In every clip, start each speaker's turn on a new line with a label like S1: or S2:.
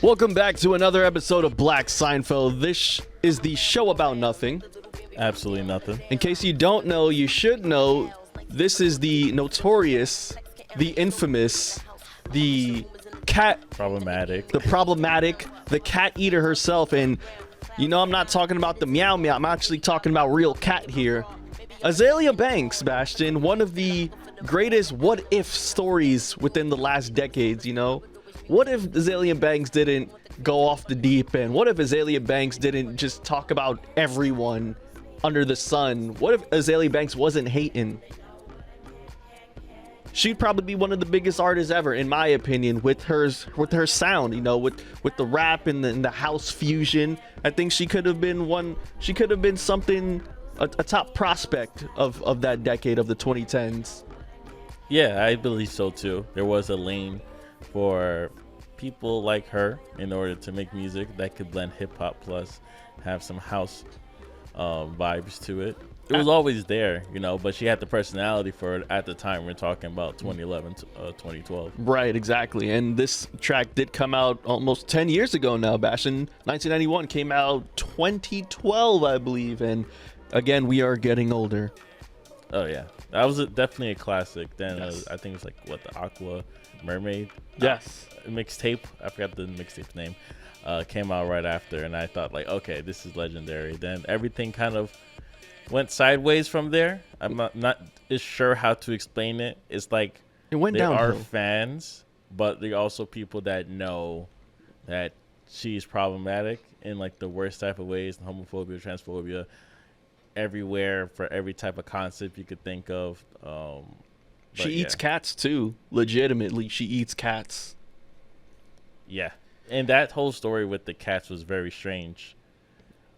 S1: Welcome back to another episode of Black Seinfeld. This is the show about nothing.
S2: Absolutely nothing.
S1: In case you don't know, you should know, this is the notorious, the infamous, the
S2: problematic,
S1: the cat eater herself. And you know, I'm not talking about the meow meow. I'm actually talking about real cat here. Azealia Banks, Bashtin, one of the greatest what if stories within the last decades, you know? What if Azealia Banks didn't go off the deep end? What if Azealia Banks didn't just talk about everyone under the sun? What if Azealia Banks wasn't hating? She'd probably be one of the biggest artists ever, in my opinion, with her sound, you know, with the rap and the house fusion. I think she could have been something, a top prospect of that decade of the 2010s.
S2: Yeah, I believe so too. There was a lane for people like her in order to make music that could blend hip hop plus have some house vibes to it. It was always there, you know, but she had the personality for it at the time. We're talking about 2011 to 2012.
S1: Right, exactly. And this track did come out almost 10 years ago now, Bashtin. 1991 came out 2012, I believe. And again, we are getting older.
S2: Oh, yeah. That was definitely a classic. Then
S1: yes.
S2: I think it was like, the Aqua Mermaid?
S1: Yes.
S2: Mixtape. I forgot the mixtape's name. Came out right after. And I thought, like, okay, this is legendary. Then everything kind of went sideways from there. I'm not as sure how to explain it. It's like
S1: it went
S2: there
S1: downhill.
S2: Are fans, but there are also people that know that she's problematic in like the worst type of ways, homophobia, transphobia, everywhere for every type of concept you could think of.
S1: She eats cats too. Legitimately, she eats cats.
S2: Yeah, and that whole story with the cats was very strange.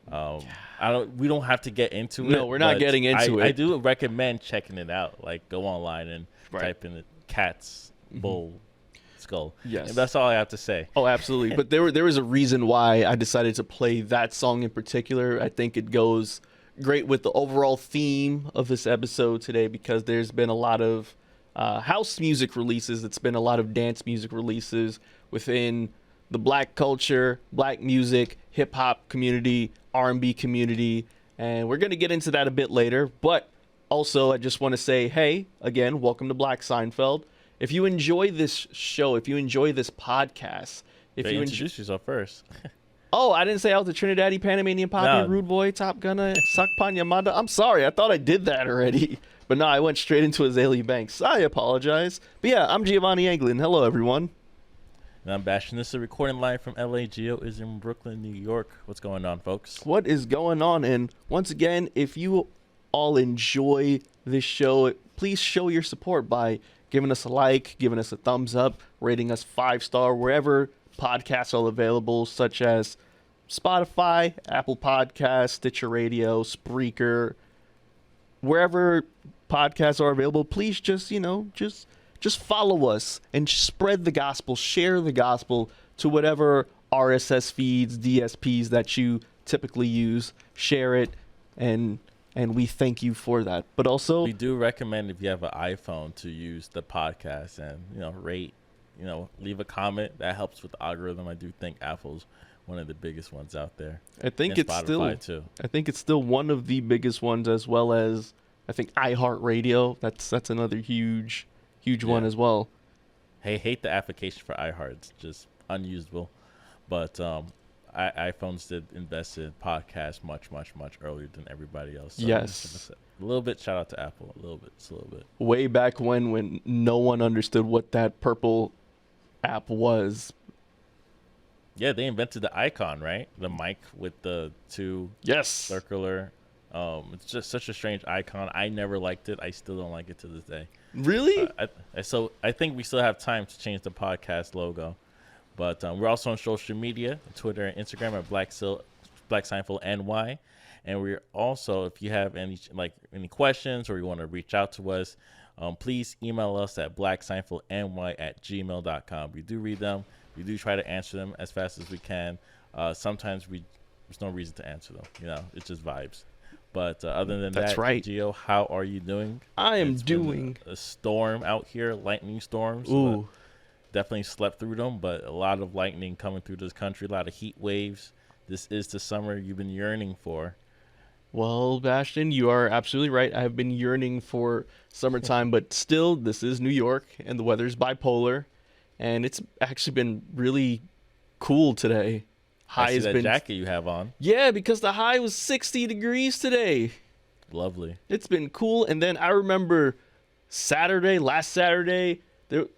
S2: We don't have to get into it.
S1: No, we're not getting into it.
S2: I do recommend checking it out. Like, go online and type in the cat's bull skull.
S1: Yes,
S2: and that's all I have to say.
S1: Oh, absolutely. But there was a reason why I decided to play that song in particular. I think it goes great with the overall theme of this episode today because there's been a lot of house music releases. It's been a lot of dance music releases within the black culture, black music, hip hop community, R&B community, and we're going to get into that a bit later. But also, I just want to say, hey, again, welcome to Black Seinfeld. If you enjoy this show, if you enjoy this podcast,
S2: introduce yourself first.
S1: Oh, I didn't say I was the Trinidadian Panamanian Poppy, Rude Boy, Top Gunner, Sakpan Yamada. I'm sorry, I thought I did that already. But no, I went straight into Azealia Banks. I apologize. But yeah, I'm Giovanni Anglin. Hello, everyone.
S2: And I'm Bashtin. This is a recording live from LA. Geo is in Brooklyn, New York. What's going on, folks?
S1: What is going on? And once again, if you all enjoy this show, please show your support by giving us a like, giving us a thumbs up, rating us 5-star wherever podcasts are available, such as Spotify, Apple Podcasts, Stitcher Radio, Spreaker, wherever podcasts are available. Please just follow us and spread the gospel, share the gospel to whatever RSS feeds, DSPs that you typically use. Share it, and we thank you for that. But also,
S2: we do recommend if you have an iPhone to use the podcast and rate, leave a comment. That helps with the algorithm. I do think Apple's one of the biggest ones out there.
S1: I think it's still one of the biggest ones, as well as I think iHeartRadio. That's another huge one as well.
S2: Hey, hate the application for iHeart. It's just unusable. But iPhones did invest in podcasts much earlier than everybody else. So
S1: yes.
S2: A little bit shout out to Apple. A little bit.
S1: Way back when no one understood what that purple app was.
S2: Yeah, they invented the icon, right? The mic with the two circular. It's just such a strange icon. I never liked it. I still don't like it to this day.
S1: Really?
S2: So I think we still have time to change the podcast logo. But we're also on social media, Twitter and Instagram at Black Seinfeld NY. And we're also, if you have any questions or you want to reach out to us, please email us at blackseinfeldny@gmail.com. We do read them. We do try to answer them as fast as we can. Sometimes there's no reason to answer them. It's just vibes. But other than
S1: That's
S2: that,
S1: right.
S2: Gio, how are you doing?
S1: I am doing
S2: a storm out here, lightning storms.
S1: Ooh.
S2: definitely slept through them, but a lot of lightning coming through this country, a lot of heat waves. This is the summer you've been yearning for.
S1: Well, Bashtin, you are absolutely right. I have been yearning for summertime, but still, this is New York, and the weather's bipolar, and it's actually been really cool today.
S2: I
S1: High
S2: see
S1: has
S2: that
S1: been,
S2: jacket you have on.
S1: yeah, because the high was 60 degrees today.
S2: Lovely.
S1: It's been cool, and then I remember last Saturday,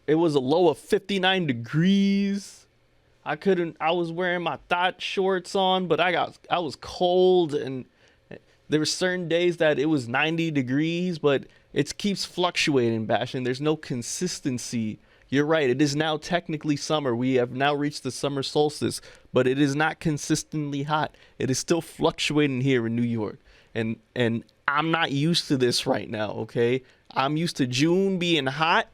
S1: it was a low of 59 degrees. I was wearing my thought shorts on, but I was cold, and there were certain days that it was 90 degrees, but it keeps fluctuating, Bastion. There's no consistency. You're right. It is now technically summer. We have now reached the summer solstice, but it is not consistently hot. It is still fluctuating here in New York. And I'm not used to this right now, okay? I'm used to June being hot.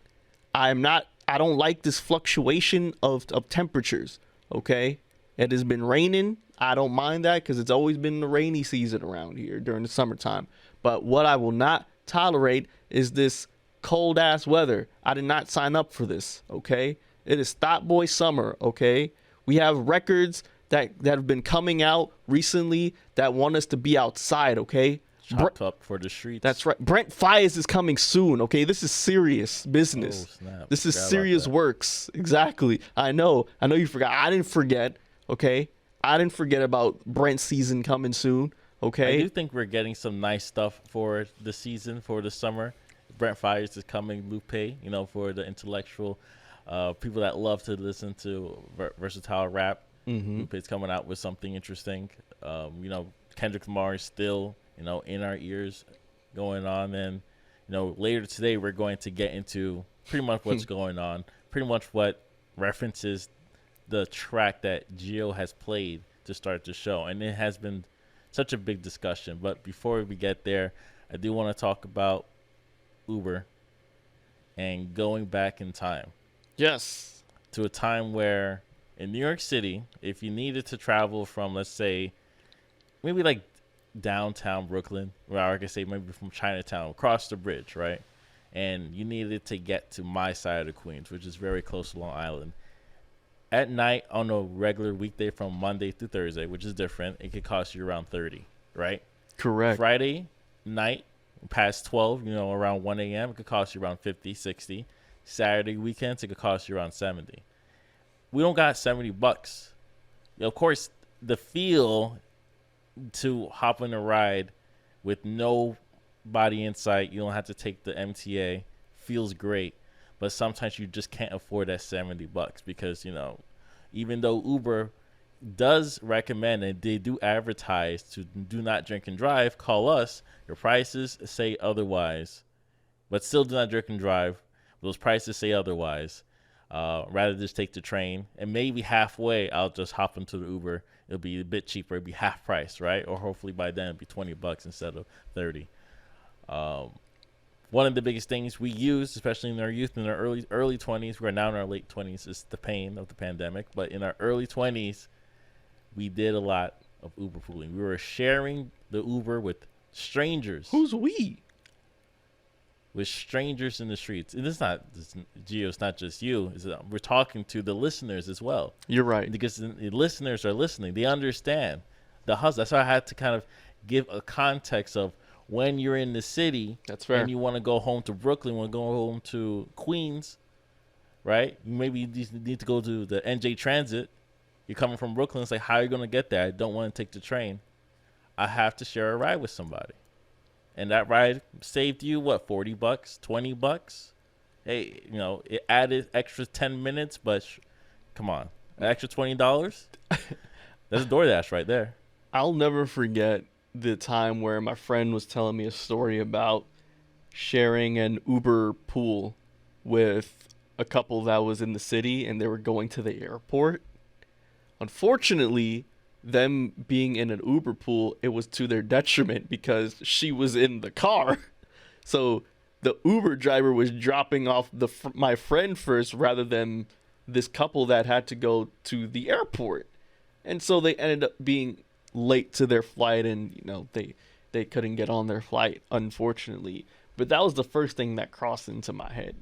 S1: I don't like this fluctuation of temperatures, okay? It has been raining. I don't mind that because it's always been the rainy season around here during the summertime. But what I will not tolerate is this cold ass weather. I did not sign up for this, okay? It is Thought Boy summer, okay? We have records that have been coming out recently that want us to be outside, okay?
S2: Chopped up for the streets.
S1: That's right. Brent Fires is coming soon, okay? This is serious business.
S2: Oh, snap.
S1: This is
S2: Forgot about
S1: serious
S2: that.
S1: works. Exactly. I know you forgot. I didn't forget, okay? I didn't forget about Brent's season coming soon, okay?
S2: I do think we're getting some nice stuff for the season, for the summer. Brent Fires is coming, Lupe, for the intellectual people that love to listen to versatile rap. Lupe's coming out with something interesting. Kendrick Lamar is still, in our ears going on. And, later today we're going to get into pretty much what's going on, pretty much what references the track that Gio has played to start the show. And it has been such a big discussion. But before we get there, I do want to talk about Uber and going back in time.
S1: Yes.
S2: To a time where in New York City, if you needed to travel from, let's say, maybe like downtown Brooklyn, or I could say maybe from Chinatown, across the bridge, right? And you needed to get to my side of the Queens, which is very close to Long Island. At night, on a regular weekday from Monday through Thursday, which is different, it could cost you around $30, right?
S1: Correct.
S2: Friday night, past 12, around 1 a.m., it could cost you around 50, 60. Saturday weekends, it could cost you around 70. We don't got $70. Of course, the feel to hop on a ride with nobody in sight, you don't have to take the MTA, feels great. But sometimes you just can't afford that $70 because, even though Uber does recommend and they do advertise to do not drink and drive, call us. Your prices say otherwise, but still do not drink and drive. Those prices say otherwise. Rather just take the train, and maybe halfway I'll just hop into the Uber. It'll be a bit cheaper. It'll be half price, right? Or hopefully by then it'll be $20 instead of 30. One of the biggest things we use, especially in our youth, in our early 20s, we're now in our late 20s, is the pain of the pandemic. But in our early 20s, we did a lot of Uber pooling. We were sharing the Uber with strangers.
S1: Who's we?
S2: With strangers in the streets. And it's not, Gio, it's not just you. We're talking to the listeners as well.
S1: You're right.
S2: Because the listeners are listening. They understand the hustle. That's why I had to kind of give a context of when you're in the city.
S1: That's fair.
S2: And you want to go home to Brooklyn, want to go home to Queens, right? Maybe you need to go to the NJ Transit. You're coming from Brooklyn. It's like, how are you going to get there? I don't want to take the train. I have to share a ride with somebody. And that ride saved you, what, $40, $20? Hey, it added extra 10 minutes, but come on. An extra $20? That's DoorDash right there.
S1: I'll never forget the time where my friend was telling me a story about sharing an Uber pool with a couple that was in the city, and they were going to the airport. Unfortunately, them being in an Uber pool, it was to their detriment because she was in the car. So the Uber driver was dropping off my friend first rather than this couple that had to go to the airport. And so they ended up being late to their flight, and they couldn't get on their flight, unfortunately. But that was the first thing that crossed into my head.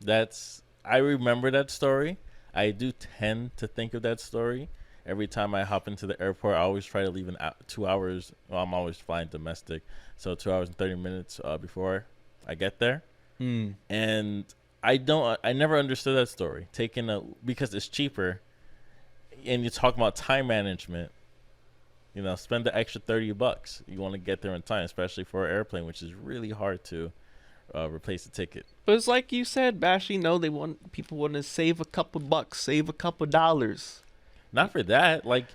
S2: That's I remember that story. I do tend to think of that story every time I hop into the airport. I always try to leave in 2 hours. Well, I'm always flying domestic, so 2 hours and 30 minutes before I get there. And I never understood that story. Because it's cheaper, and you talk about time management. Spend the extra $30. You want to get there in time, especially for an airplane, which is really hard to replace the ticket.
S1: But it's like you said, Bash. People want to save a couple bucks, save a couple dollars.
S2: Not for that. Like,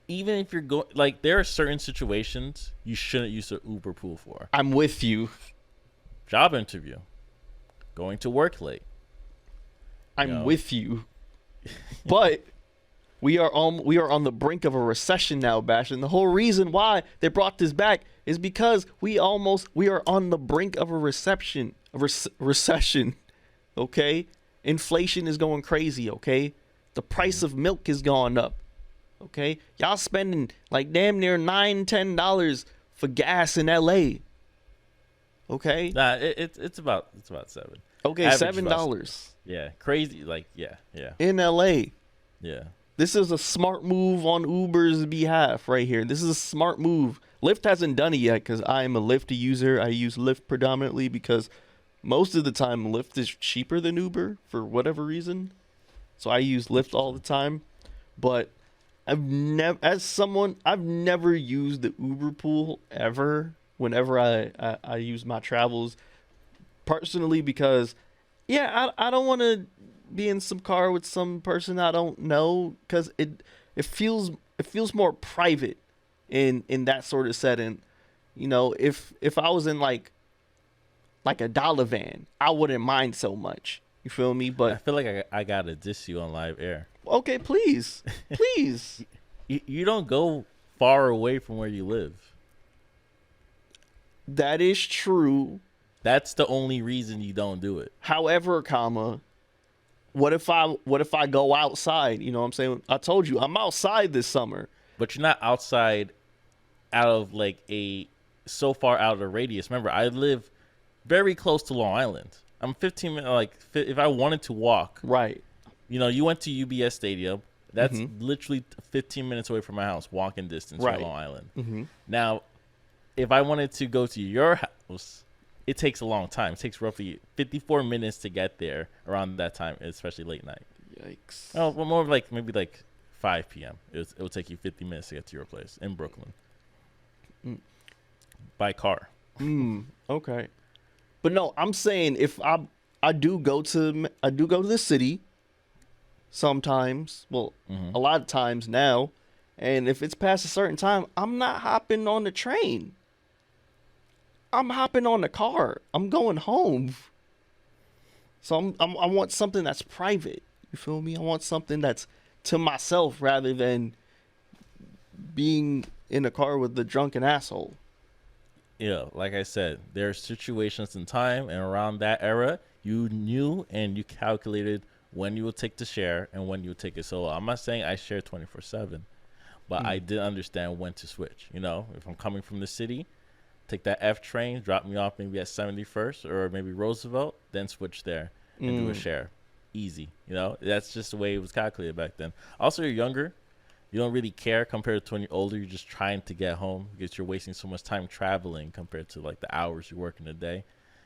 S2: even if you're going, like, there are certain situations you shouldn't use an Uber pool for.
S1: I'm with you.
S2: Job interview, going to work late.
S1: I'm with you, but we are on the brink of a recession now, Bash. And the whole reason why they brought this back is because we are on the brink of a recession. Okay, inflation is going crazy. Okay, the price of milk has gone up. Okay, y'all spending like damn near $9-10 for gas in LA. Okay,
S2: Nah, it's about $7.
S1: Okay,
S2: Average
S1: $7.
S2: Yeah, crazy. Like, yeah.
S1: In LA.
S2: Yeah.
S1: This is a smart move on Uber's behalf right here. This is a smart move. Lyft hasn't done it yet because I am a Lyft user. I use Lyft predominantly because most of the time Lyft is cheaper than Uber for whatever reason. So I use Lyft all the time. But I've never used the Uber pool ever whenever I use my travels. Personally because, I don't want to be in some car with some person I don't know because it feels more private in that sort of setting. If I was in like a dollar van, I wouldn't mind so much. You feel me? But
S2: I feel like I gotta diss you on live air.
S1: Okay, please.
S2: You don't go far away from where you live.
S1: That is true.
S2: That's the only reason you don't do it.
S1: However, what if I go outside? You know what I'm saying? I told you I'm outside this summer.
S2: But you're not outside out of like so far out of the radius. Remember, I live very close to Long Island. I'm 15 minutes. Like, if I wanted to walk,
S1: right?
S2: You went to UBS Stadium. That's literally 15 minutes away from my house, walking distance from Long Island. Mm-hmm. Now, if I wanted to go to your house, it takes a long time. It takes roughly 54 minutes to get there around that time, especially late night.
S1: Yikes.
S2: Oh, well, more like maybe like 5 p.m. It will take you 50 minutes to get to your place in Brooklyn. By car.
S1: Okay. But no, I'm saying if I do go to the city sometimes, a lot of times now, and if it's past a certain time, I'm not hopping on the train. I'm hopping on the car. I'm going home. So I want something that's private. You feel me? I want something that's to myself rather than being in a car with the drunken asshole.
S2: Yeah, like I said, there are situations in time, and around that era, you knew and you calculated when you would take the share and when you would take it solo. I'm not saying I share 24/7, but I did understand when to switch. If I'm coming from the city, take that F train, drop me off maybe at 71st or maybe Roosevelt, then switch there and do a share. Easy. That's just the way it was calculated back then. Also, you're younger. You don't really care compared to when you're older. You're just trying to get home because you're wasting so much time traveling compared to like the hours you work in a day.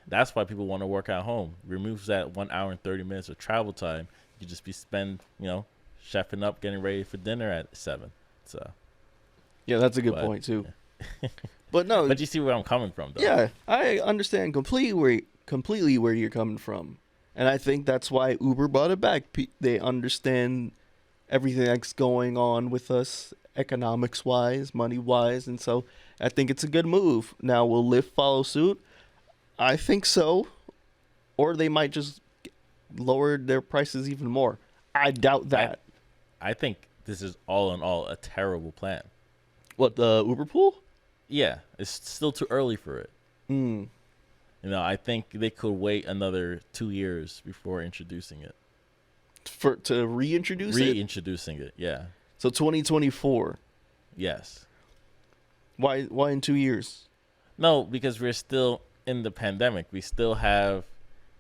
S2: That's why people want to work at home. Removes that 1 hour and 30 minutes of travel time. You just be chefing up, getting ready for dinner at 7. So,
S1: yeah, that's a good point too. Yeah. But
S2: you see where I'm coming from, though.
S1: Yeah, I understand completely where you're coming from, and I think that's why Uber brought it back. They understand everything that's going on with us, economics wise, money wise, and so I think it's a good move. Now, will Lyft follow suit? I think so, or they might just lower their prices even more. I doubt that.
S2: I think this is all in all a terrible plan.
S1: What, the Uber pool?
S2: Yeah, it's still too early for it. I think they could wait another 2 years before introducing it.
S1: To reintroduce it?
S2: Reintroducing it, yeah.
S1: So 2024.
S2: Yes.
S1: Why in 2 years?
S2: No, because we're still in the pandemic. We still have,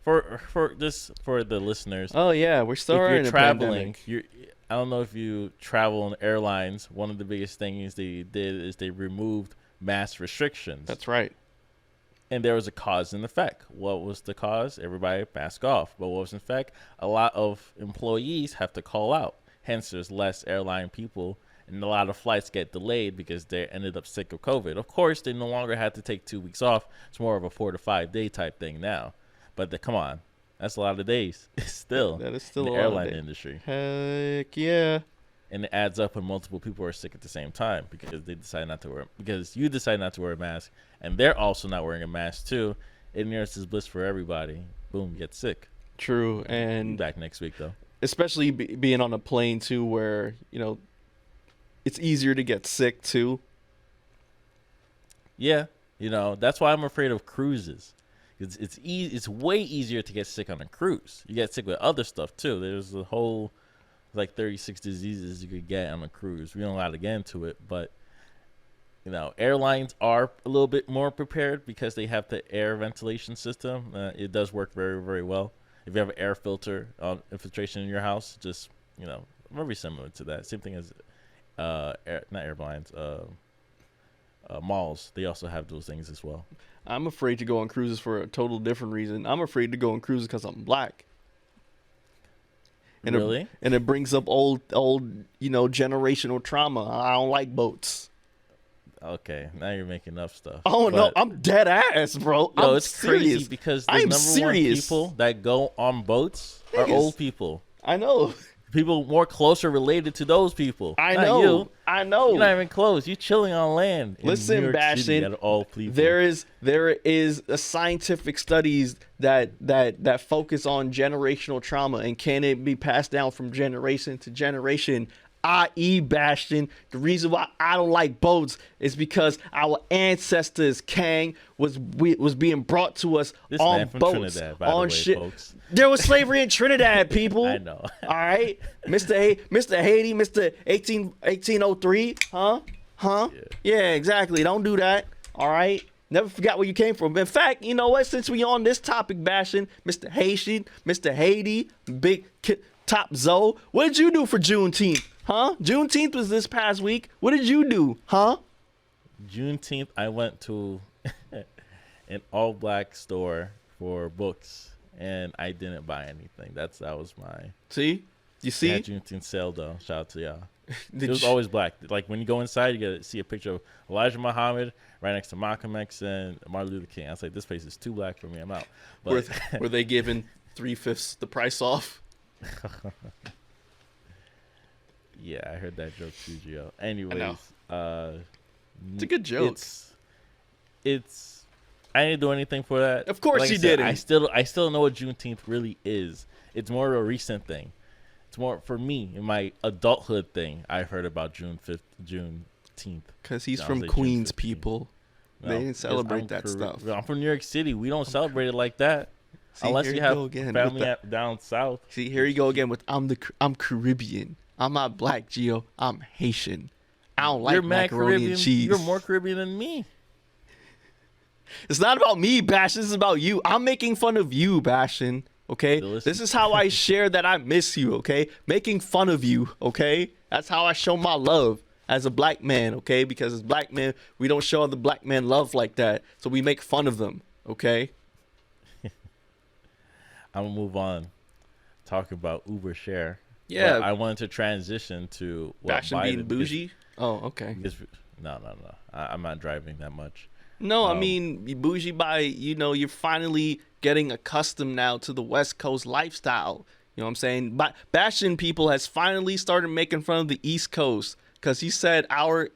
S2: for the listeners.
S1: Oh yeah, we're still
S2: If you're
S1: in a
S2: traveling,
S1: pandemic.
S2: I don't know if you travel on airlines. One of the biggest things they did is they removed mask restrictions.
S1: That's right.
S2: And there was a cause and effect. What was the cause? Everybody mask off. But what was in effect? A lot of employees have to call out. Hence, there's less airline people, and a lot of flights get delayed because they ended up sick of COVID. Of course, they no longer had to take 2 weeks off. It's more of a 4 to 5 day type thing now. But come on, that's a lot of days. Still,
S1: That is still
S2: in
S1: a
S2: the
S1: lot of
S2: airline
S1: days.
S2: industry.
S1: Heck yeah.
S2: And it adds up when multiple people are sick at the same time because you decide not to wear a mask, and they're also not wearing a mask too. Ignorance is bliss for everybody. Boom, get sick.
S1: True,
S2: Be
S1: and
S2: back next week though.
S1: especially being on a plane too, where it's easier to get sick too.
S2: Yeah, that's why I'm afraid of cruises. It's way easier to get sick on a cruise. You get sick with other stuff too. There's a whole 36 diseases you could get on a cruise. We don't allow to get into it, but airlines are a little bit more prepared because they have the air ventilation system. It does work very, very well. If you have an air filter infiltration in your house, just very similar to that. Same thing as not airlines, malls. They also have those things as well.
S1: I'm afraid to go on cruises for a total different reason. I'm afraid to go on cruises because I'm black. And
S2: Really?
S1: It brings up old generational trauma. I don't like boats.
S2: Okay, now you're making up stuff.
S1: Oh no,
S2: But,
S1: I'm dead ass, bro.
S2: yo,
S1: I'm
S2: it's
S1: serious.
S2: crazy because the
S1: I'm
S2: number
S1: serious.
S2: one people that go on boats are
S1: Niggas.
S2: old people.
S1: I know.
S2: People more closer related to those people.
S1: I
S2: Not
S1: know.
S2: You.
S1: I know.
S2: You're not even close. You're chilling on land. In
S1: Listen,
S2: New York City,
S1: Bashtin,
S2: out of all people.
S1: there is a scientific studies that focus on generational trauma and can it be passed down from generation to generation. I.e. Bashtin, the reason why I don't like boats is because our ancestors, Kang, was being brought to us
S2: This
S1: on
S2: man from
S1: boats,
S2: Trinidad, by
S1: on
S2: the way,
S1: shit.
S2: folks.
S1: There was slavery in Trinidad, people.
S2: I know.
S1: All right, Mr. Haiti, Mr. 1803, huh? Yeah, exactly. Don't do that. All right. Never forgot where you came from. In fact, you know what? Since we on this topic, Bashtin, Mr. Haitian, Mr. Haiti, Top Zoe, what did you do for Juneteenth? Huh? Juneteenth was this past week. What did you do? Huh?
S2: Juneteenth, I went to an all-black store for books, and I didn't buy anything. That was my...
S1: See? You see?
S2: Yeah, Juneteenth sale, though. Shout out to y'all. It
S1: Did
S2: was
S1: you-
S2: always black. Like, when you go inside, you get to see a picture of Elijah Muhammad right next to Malcolm X and Martin Luther King. I was like, this place is too black for me. I'm out. But
S1: were they giving 3/5 the price off?
S2: yeah, I heard that joke too, Gio. Anyways,
S1: It's a good joke.
S2: It's I didn't do anything for that.
S1: Of course
S2: Like I
S1: you
S2: said,
S1: didn't.
S2: I still know what Juneteenth really is. It's more of a recent thing. It's more for me in my adulthood thing. I've heard about Juneteenth.
S1: Because he's
S2: No, I
S1: from
S2: was like
S1: Queens,
S2: June 15th.
S1: people.
S2: No,
S1: They didn't
S2: because
S1: celebrate
S2: I'm
S1: that stuff.
S2: I'm from New York City. We don't celebrate it like that.
S1: See,
S2: Unless
S1: here
S2: you
S1: you
S2: have
S1: go again with
S2: family down south.
S1: See, here you go again with I'm Caribbean. I'm not black, Gio. I'm Haitian. I don't like
S2: You're mad
S1: macaroni
S2: Caribbean.
S1: and cheese.
S2: You're more Caribbean than me.
S1: It's not about me, Bash. This is about you. I'm making fun of you, Bashin. Okay?
S2: Listen.
S1: This is how I share that I miss you, okay? Making fun of you, okay? That's how I show my love as a black man, okay? Because as black men, we don't show other black men love like that. So we make fun of them, okay?
S2: I'm going to move on. Talk about Uber share.
S1: Yeah.
S2: But I wanted to transition to what
S1: Bashin being bougie? Oh, okay.
S2: No. I'm not driving that much.
S1: No, I mean, bougie by, you're finally getting accustomed now to the West Coast lifestyle. You know what I'm saying? But Bashtin people has finally started making fun of the East Coast because he said our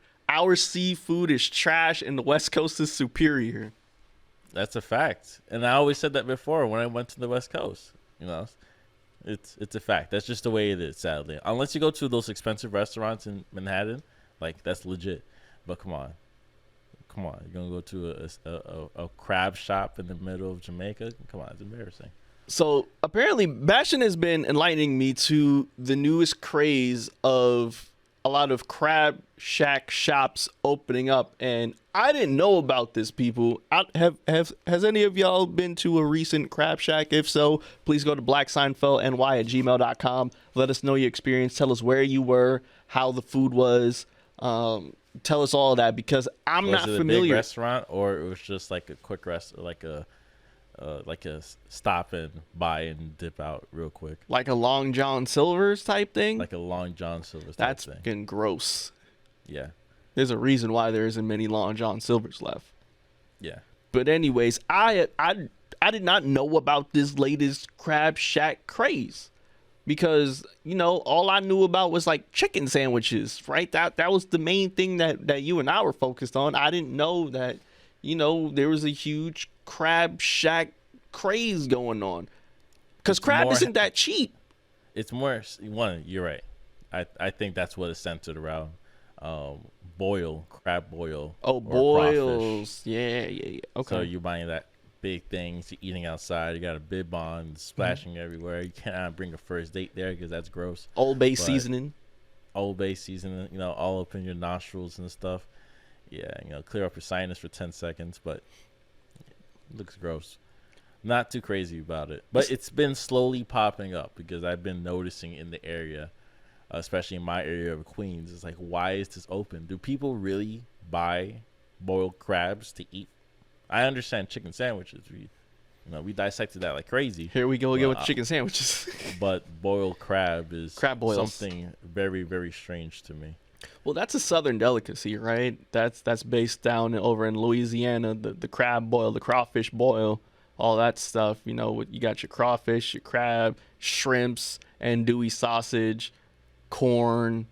S1: seafood is trash and the West Coast is superior.
S2: That's a fact. And I always said that before when I went to the West Coast. It's a fact. That's just the way it is, sadly. Unless you go to those expensive restaurants in Manhattan, that's legit. But come on. You're going to go to a crab shop in the middle of Jamaica? Come on, it's embarrassing.
S1: So apparently Bashtin has been enlightening me to the newest craze of a lot of crab shack shops opening up, and I didn't know about this. People, has any of y'all been to a recent crab shack? If so, please go to blackseinfeldny@gmail.com. Let us know your experience. Tell us where you were, how the food was. Tell us all of that, because I'm
S2: Was
S1: not
S2: it
S1: familiar.
S2: a big restaurant, or it was just like a quick like a stop and buy and dip out real quick,
S1: Like a Long John Silver's type thing?
S2: like a Long John Silver's type
S1: That's
S2: thing.
S1: fucking gross.
S2: Yeah,
S1: There's a reason why there isn't many Long John Silver's left.
S2: yeah.
S1: But anyways, I did not know about this latest crab shack craze, because all I knew about was like chicken sandwiches, right? That was the main thing that you and I were focused on. I didn't know that there was a huge crab shack craze going on, because crab isn't that cheap.
S2: It's more one. You're right. I think that's what it's centered around. Crab boil.
S1: Oh,
S2: or
S1: boils.
S2: crawfish.
S1: Yeah. Okay.
S2: So you're buying that big thing, you're eating outside, you got a bib on, splashing everywhere. You cannot bring a first date there because that's gross.
S1: Old Bay
S2: But
S1: seasoning.
S2: Old Bay seasoning, all up in your nostrils and stuff. Yeah, clear up your sinus for 10 seconds, but it looks gross. Not too crazy about it. But it's been slowly popping up, because I've been noticing in the area, especially in my area of Queens. It's like, why is this open? Do people really buy boiled crabs to eat? I understand chicken sandwiches. We dissected that like crazy.
S1: Here we go again with chicken sandwiches.
S2: But boiled crab is
S1: Crab boils.
S2: something very, very strange to me.
S1: Well, that's a southern delicacy, right? That's based down over in Louisiana. The crab boil, the crawfish boil, all that stuff. You got your crawfish, your crab, shrimps, andouille sausage, corn,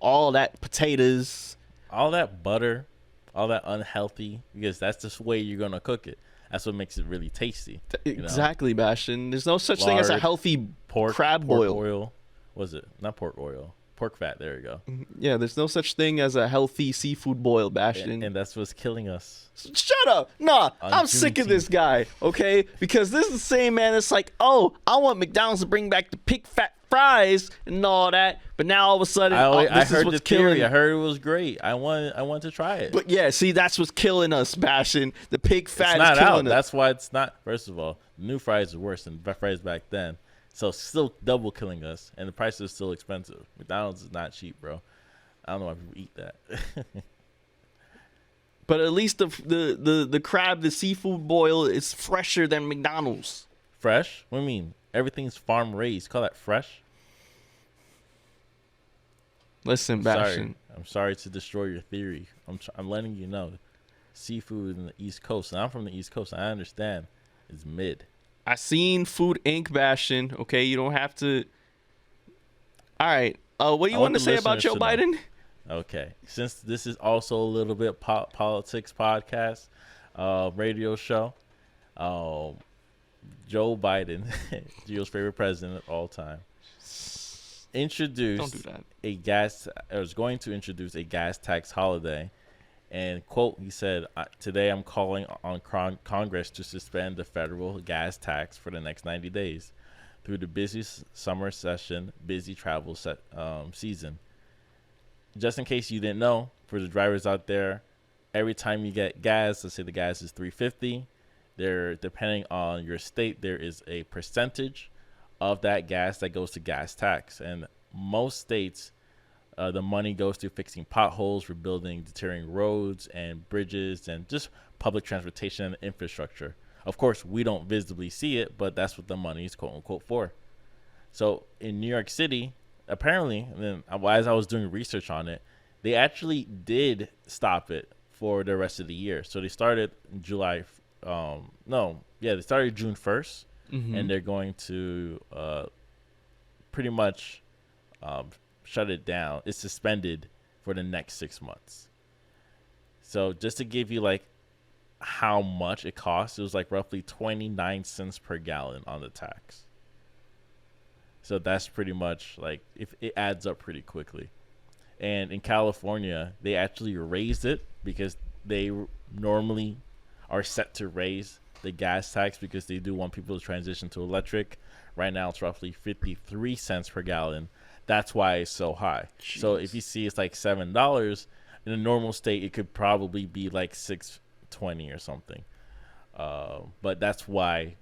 S1: all that, potatoes,
S2: all that butter, all that unhealthy, because that's just the way you're gonna cook it. That's what makes it really tasty.
S1: Exactly, Bashtin. There's no such thing as a healthy crab boil.
S2: Oil. Was it not pork oil? Pork fat. There you go.
S1: Yeah, there's no such thing as a healthy seafood boil, Bashtin.
S2: And that's what's killing us.
S1: Shut up. Nah, I'm sick of this guy, okay? Because this is the same man that's like, oh, I want McDonald's to bring back the pig fat fries and all that. But now all of a sudden,
S2: I
S1: this is
S2: heard
S1: what's
S2: the theory.
S1: killing.
S2: I heard it was great. I want to try it.
S1: But yeah, see, that's what's killing us, Bashtin. The pig fat
S2: It's not
S1: is killing
S2: out.
S1: us.
S2: That's why it's not. First of all, the new fries are worse than fries back then. So still double killing us, and the price is still expensive. McDonald's is not cheap, bro. I don't know why people eat that.
S1: But at least the crab, the seafood boil is fresher than McDonald's.
S2: Fresh? What do you mean? Everything's farm raised. Call that fresh?
S1: Listen, Bashtin.
S2: I'm sorry to destroy your theory. I'm letting you know. Seafood in the East Coast, and I'm from the East Coast, I understand, is mid.
S1: I seen Food Inc. Bashtin. Okay, you don't have to. All right. What do you want to say about Joe Biden?
S2: Okay, since this is also a little bit politics podcast, radio show, Joe Biden, Gio's favorite president of all time, introduced was going to introduce a gas tax holiday. And, quote, he said, today I'm calling on Congress to suspend the federal gas tax for the next 90 days through the busy summer session, busy travel season. Just in case you didn't know, for the drivers out there, every time you get gas, let's say the gas is $3.50, depending on your state, there is a percentage of that gas that goes to gas tax. And most states, the money goes to fixing potholes, rebuilding deteriorating roads and bridges, and just public transportation and infrastructure. Of course, we don't visibly see it, but that's what the money is quote unquote for. So in New York City, apparently, and then as I was doing research on it, they actually did stop it for the rest of the year. So they started in July. They started June 1st, and they're going to pretty much shut it down. It's suspended for the next 6 months. So just to give you like how much it costs, it was like roughly 29 cents per gallon on the tax. So that's pretty much like, if it adds up pretty quickly. And in California, they actually raised it because they normally are set to raise the gas tax because they do want people to transition to electric. Right now it's roughly 53 cents per gallon. That's why it's so high.
S1: Jeez.
S2: So if you see it's like $7 in a normal state, it could probably be like $6.20 or something. But that's why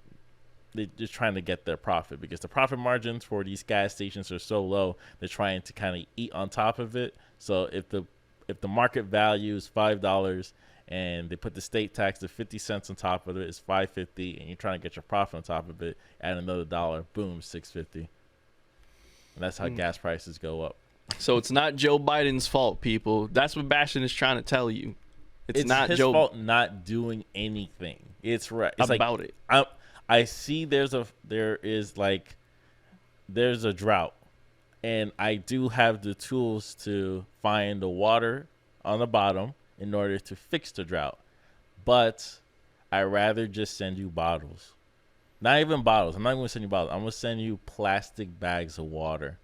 S2: they're just trying to get their profit, because the profit margins for these gas stations are so low. They're trying to kind of eat on top of it. So if the market value is $5 and they put the state tax of 50 cents on top of it, it's $5.50, and you're trying to get your profit on top of it, add another dollar, boom, $6.50. And that's how gas prices go up.
S1: So it's not Joe Biden's fault, people. That's what Bashtin is trying to tell you. It's not
S2: his
S1: Joe
S2: fault not doing anything. It's right. It's
S1: about
S2: like,
S1: it.
S2: I see there's a drought, and I do have the tools to find the water on the bottom in order to fix the drought. But I'd rather just send you bottles. Not even bottles. I'm not going to send you bottles. I'm going to send you plastic bags of water.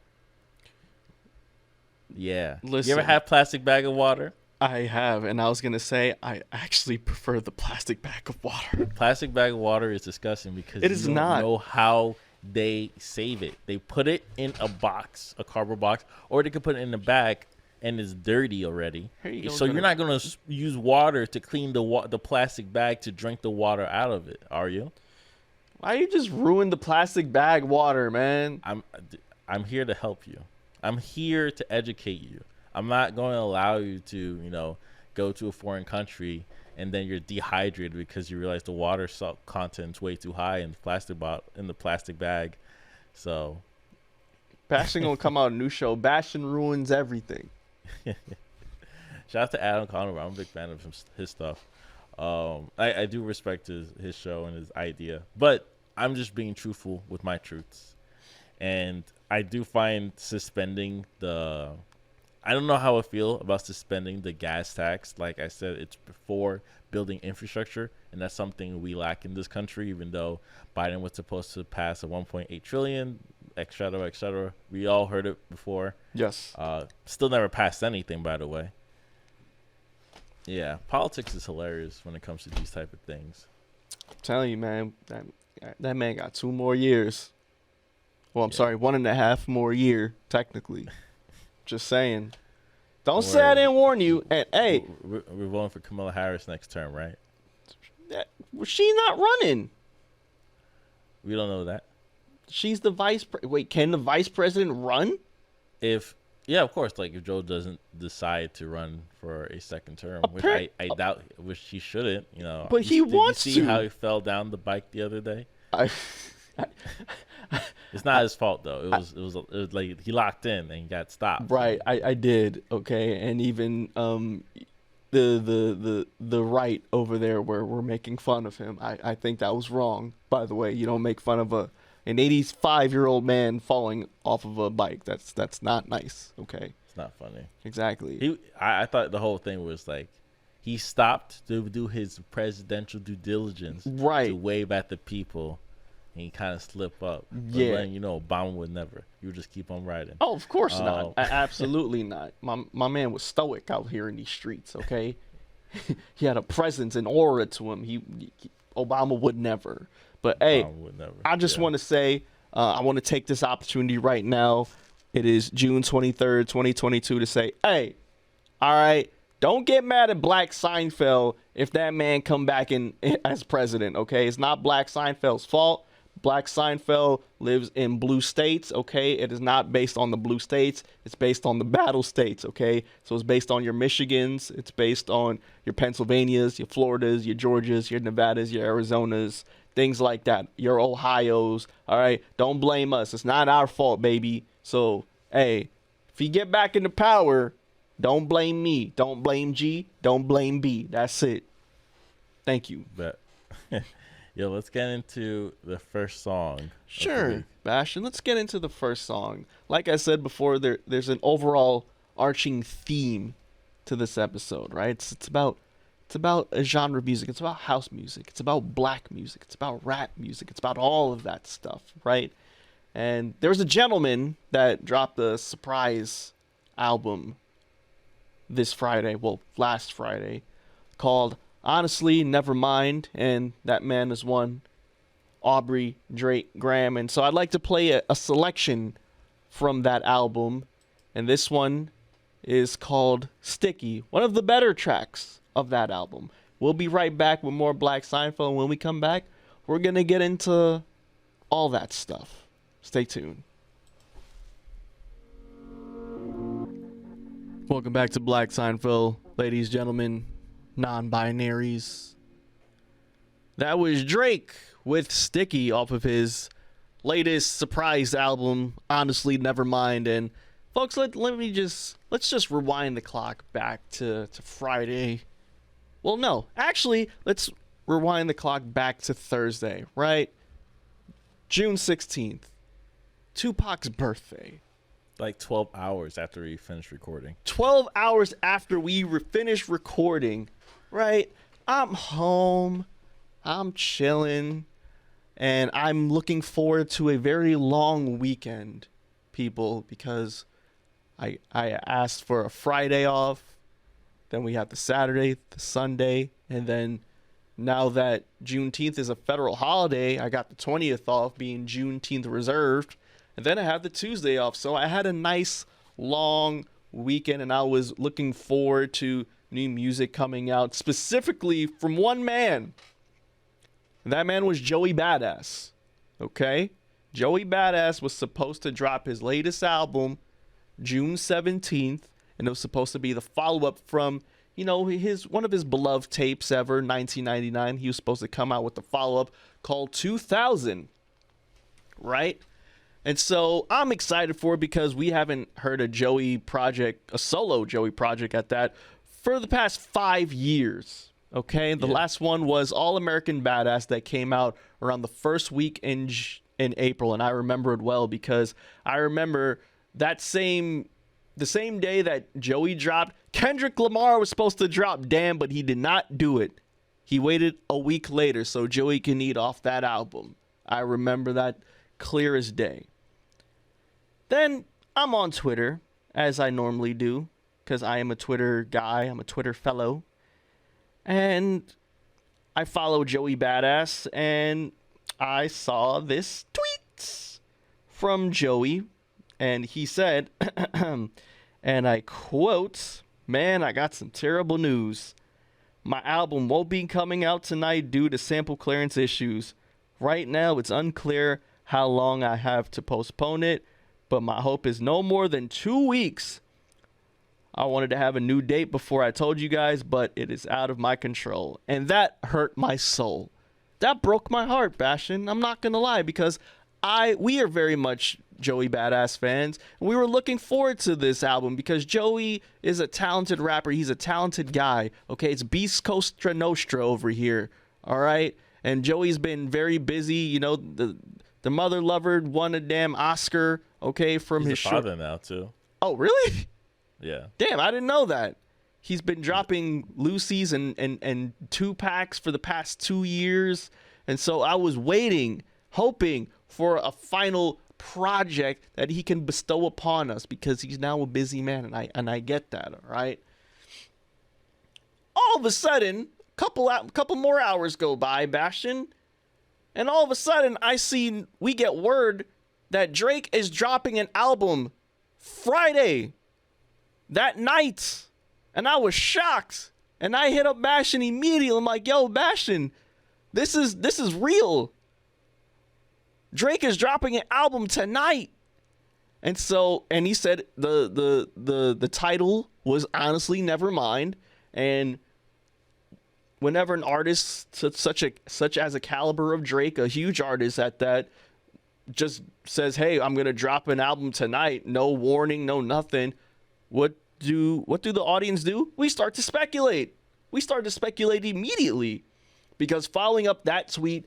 S2: Yeah.
S1: Listen,
S2: you ever have plastic bag of water?
S1: I have, and I was going to say I actually prefer the plastic bag of water.
S2: Plastic bag of water is disgusting because
S1: it is
S2: you don't
S1: not.
S2: know how they save it. They put it in a box, a cardboard box, or they could put it in a bag, and it's dirty already. So you're not going to use water to clean the plastic bag to drink the water out of it, are you?
S1: Why you just ruin the plastic bag water, man?
S2: I'm here to help you. I'm here to educate you. I'm not going to allow you to, go to a foreign country and then you're dehydrated because you realize the water salt content's way too high in the plastic bag. So
S1: Bashtin gonna come out a new show. Bashtin ruins everything.
S2: Shout out to Adam Conover. I'm a big fan of his stuff. I do respect his show and his idea, but I'm just being truthful with my truths. And I do find suspending I don't know how I feel about suspending the gas tax. Like I said, it's before building infrastructure, and that's something we lack in this country, even though Biden was supposed to pass a $1.8 trillion, et cetera, et cetera. We all heard it before.
S1: Yes.
S2: Still never passed anything, by the way. Yeah, politics is hilarious when it comes to these type of things.
S1: I'm telling you, man, that man got 2 more years. Well, I'm sorry, 1.5 more year, technically. Just saying. Don't say I didn't warn you. And hey,
S2: we're voting for Kamala Harris next term, right?
S1: She's not running.
S2: We don't know that.
S1: She's the wait, can the vice president run?
S2: Yeah, of course. Like if Joe doesn't decide to run for a second term, which I doubt, which he shouldn't.
S1: But he wants to.
S2: Did you see how he fell down the bike the other day? It's not his fault though. It was like he locked in and he got stopped.
S1: Right, I did. Okay, and even the right over there where we're making fun of him. I think that was wrong. By the way, you don't make fun of an 85-year-old man falling off of a bike. That's not nice. Okay,
S2: it's not funny.
S1: Exactly.
S2: I thought the whole thing was like he stopped to do his presidential due diligence,
S1: right, to
S2: wave at the people. And he kind of slip up. But
S1: yeah.
S2: Then, Obama would never. You would just keep on riding.
S1: Oh, of course not. Absolutely not. My man was stoic out here in these streets, okay? He had a presence and aura to him. Obama would never. But, hey, I just want to say, I want to take this opportunity right now. It is June 23rd, 2022 to say, hey, all right, don't get mad at Black Seinfeld if that man come back in as president, okay? It's not Black Seinfeld's fault. Black Seinfeld lives in blue states, okay? It is not based on the blue states. It's based on the battle states, okay? So it's based on your Michigans. It's based on your Pennsylvanias, your Floridas, your Georgias, your Nevadas, your Arizonas, things like that. Your Ohios, all right? Don't blame us. It's not our fault, baby. So, hey, if you get back into power, don't blame me. Don't blame G. Don't blame B. That's it. Thank you.
S2: Bet. Yo, let's get into the first song.
S1: Sure, Bashtin. Let's get into the first song. Like I said before, there's an overall arching theme to this episode, right? It's about a genre of music. It's about house music. It's about black music. It's about rap music. It's about all of that stuff, right? And there was a gentleman that dropped a surprise album last Friday, called Honestly, Nevermind, and that man is one Aubrey Drake Graham. And so I'd like to play a selection from that album, and this one is called Sticky, one of the better tracks of that album. We'll be right back with more Black Seinfeld, and when we come back, we're going to get into all that stuff. Stay tuned. Welcome back to Black Seinfeld, ladies, gentlemen, non-binaries. That was Drake with Sticky off of his latest surprise album, Honestly Nevermind. And folks, let's just rewind the clock back to Friday. Well, no, actually, let's rewind the clock back to Thursday, right? June 16th, Tupac's birthday.
S2: Like 12 hours after we finished recording.
S1: 12 hours after we finished recording, right? I'm home, I'm chilling, and I'm looking forward to a very long weekend, people, because I asked for a Friday off, then we have the Saturday, the Sunday, and then now that Juneteenth is a federal holiday, I got the 20th off, being Juneteenth reserved, and then I have the Tuesday off. So I had a nice long weekend, and I was looking forward to new music coming out, specifically from one man. And that man was Joey Badass. Okay? Joey Badass was supposed to drop his latest album June 17th, and it was supposed to be the follow-up from, you know, one of his beloved tapes ever, 1999. He was supposed to come out with the follow-up called 2000, right? And so I'm excited for it because we haven't heard a Joey project, a solo Joey project at that, for the past 5 years. Okay, the last one was All American Badass that came out around the first week in April, and I remember it well because I remember the same day that Joey dropped, Kendrick Lamar was supposed to drop Damn, but he did not do it. He waited a week later so Joey can eat off that album. I remember that clear as day. Then I'm on Twitter, as I normally do, because I am a Twitter guy, I'm a Twitter fellow. And I follow Joey Badass, and I saw this tweet from Joey, and he said, and I quote, "Man, I got some terrible news. My album won't be coming out tonight due to sample clearance issues. Right now, it's unclear how long I have to postpone it, but my hope is no more than 2 weeks. I wanted to have a new date before I told you guys, but it is out of my control." And that hurt my soul. That broke my heart, Bashtin. I'm not going to lie, because we are very much Joey Badass fans. And we were looking forward to this album because Joey is a talented rapper. He's a talented guy. Okay, it's Beast Coastra Nostra over here. All right. And Joey's been very busy. You know, the Mother Lover won a damn Oscar. Okay, from his
S2: father now too.
S1: Oh, really?
S2: Yeah.
S1: Damn, I didn't know that. He's been dropping Lucy's and 2-packs for the past 2 years. And so I was waiting, hoping for a final project that he can bestow upon us because he's now a busy man, and I get that, all right? All of a sudden, couple more hours go by, Bashtin, and all of a sudden we get word that Drake is dropping an album Friday that night. And I was shocked. And I hit up Bashtin immediately. I'm like, "Yo, Bashtin, this is real. Drake is dropping an album tonight." And he said the title was Honestly Nevermind. And whenever an artist such as a caliber of Drake, a huge artist at that, just says, "Hey, I'm gonna drop an album tonight," no warning, no nothing, what do the audience do? We start to speculate. We start to speculate immediately, because following up that tweet,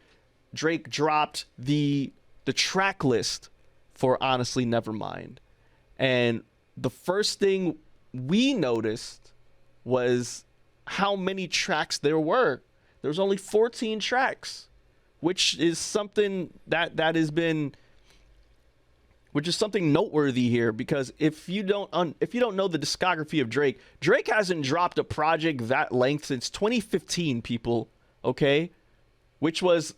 S1: Drake dropped the track list for Honestly Nevermind, and the first thing we noticed was how many tracks there were. There was only 14 tracks, which is something that has been, which is something noteworthy here, because if you don't know the discography of Drake hasn't dropped a project that length since 2015, people, okay? Which was,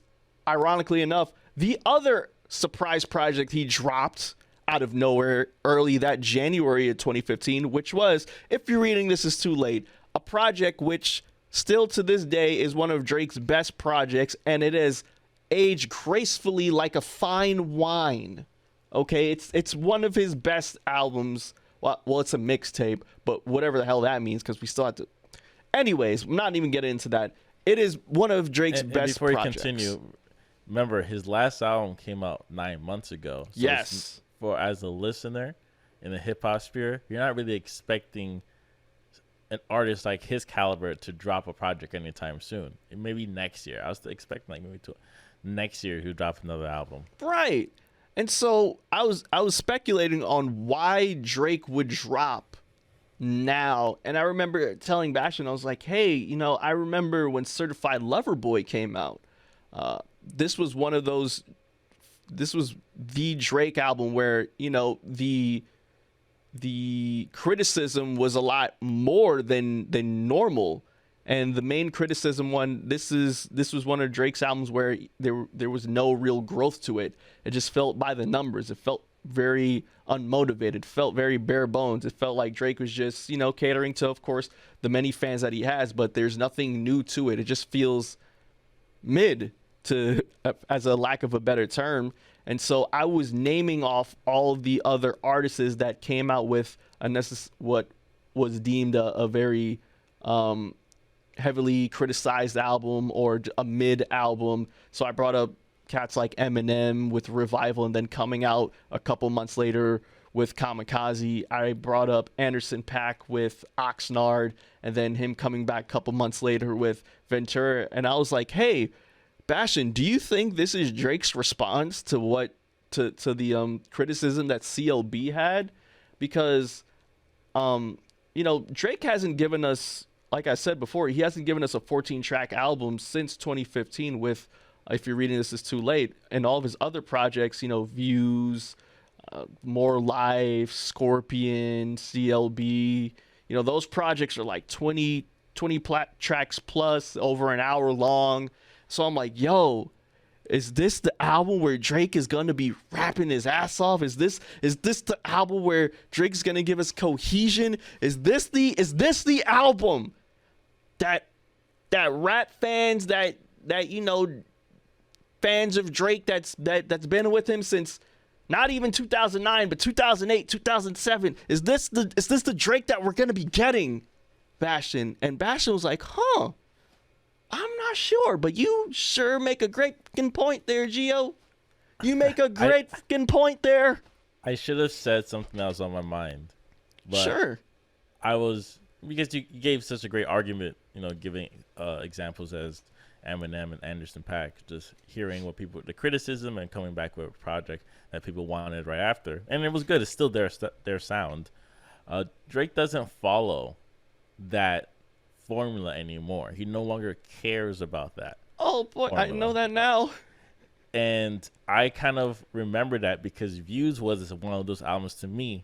S1: ironically enough, the other surprise project he dropped out of nowhere early that January of 2015, which was, if you're reading this is too late, a project which still to this day is one of Drake's best projects, and it has aged gracefully like a fine wine. Okay, it's one of his best albums. Well, it's a mixtape, but whatever the hell that means, because we still have to. Anyways, I'm not even getting into that. It is one of Drake's best projects.
S2: Before you continue, remember his last album came out 9 months ago. So
S1: yes.
S2: For as a listener in the hip hop sphere, you're not really expecting an artist like his caliber to drop a project anytime soon. Maybe next year. I was expecting like maybe next year he'll drop another album.
S1: Right. And so I was speculating on why Drake would drop now. And I remember telling Bashtin, I was like, hey, I remember when Certified Lover Boy came out. This was one of those. This was the Drake album where, the criticism was a lot more than normal. And the main criticism this was one of Drake's albums where there was no real growth to it. It just felt by the numbers. It felt very unmotivated, felt very bare bones. It felt like Drake was just, catering to, of course, the many fans that he has, but there's nothing new to it. It just feels mid, to as a lack of a better term. And so I was naming off all of the other artists that came out with what was deemed a very heavily criticized album or a mid album. So I brought up cats like Eminem with Revival, and then coming out a couple months later with Kamikaze. I brought up Anderson .Paak with Oxnard, and then him coming back a couple months later with Ventura. And I was like, hey, Bashtin, do you think this is Drake's response to the criticism that CLB had? Because Drake hasn't given us, like I said before, he hasn't given us a 14-track album since 2015 with, if you're reading this is too late, and all of his other projects, Views, More Life, Scorpion, CLB, those projects are like 20 tracks plus, over an hour long. So I'm like, yo, is this the album where Drake is going to be rapping his ass off? Is this the album where Drake's going to give us cohesion? Is this the album that rap fans, that fans of Drake that's been with him since not even 2009 but 2008, 2007, is this the Drake that we're going to be getting, Bashtin? And Bashtin was like, I'm not sure, but you sure make a great fucking point there, Gio. You make a great fucking point there.
S2: I should have said something that was on my mind. But
S1: sure.
S2: Because you gave such a great argument, giving examples as Eminem and Anderson .Paak, just hearing the criticism and coming back with a project that people wanted right after. And it was good. It's still their sound. Drake doesn't follow that formula anymore. He no longer cares about that.
S1: Oh boy, formula. I know that now.
S2: And I kind of remember that because Views was one of those albums to me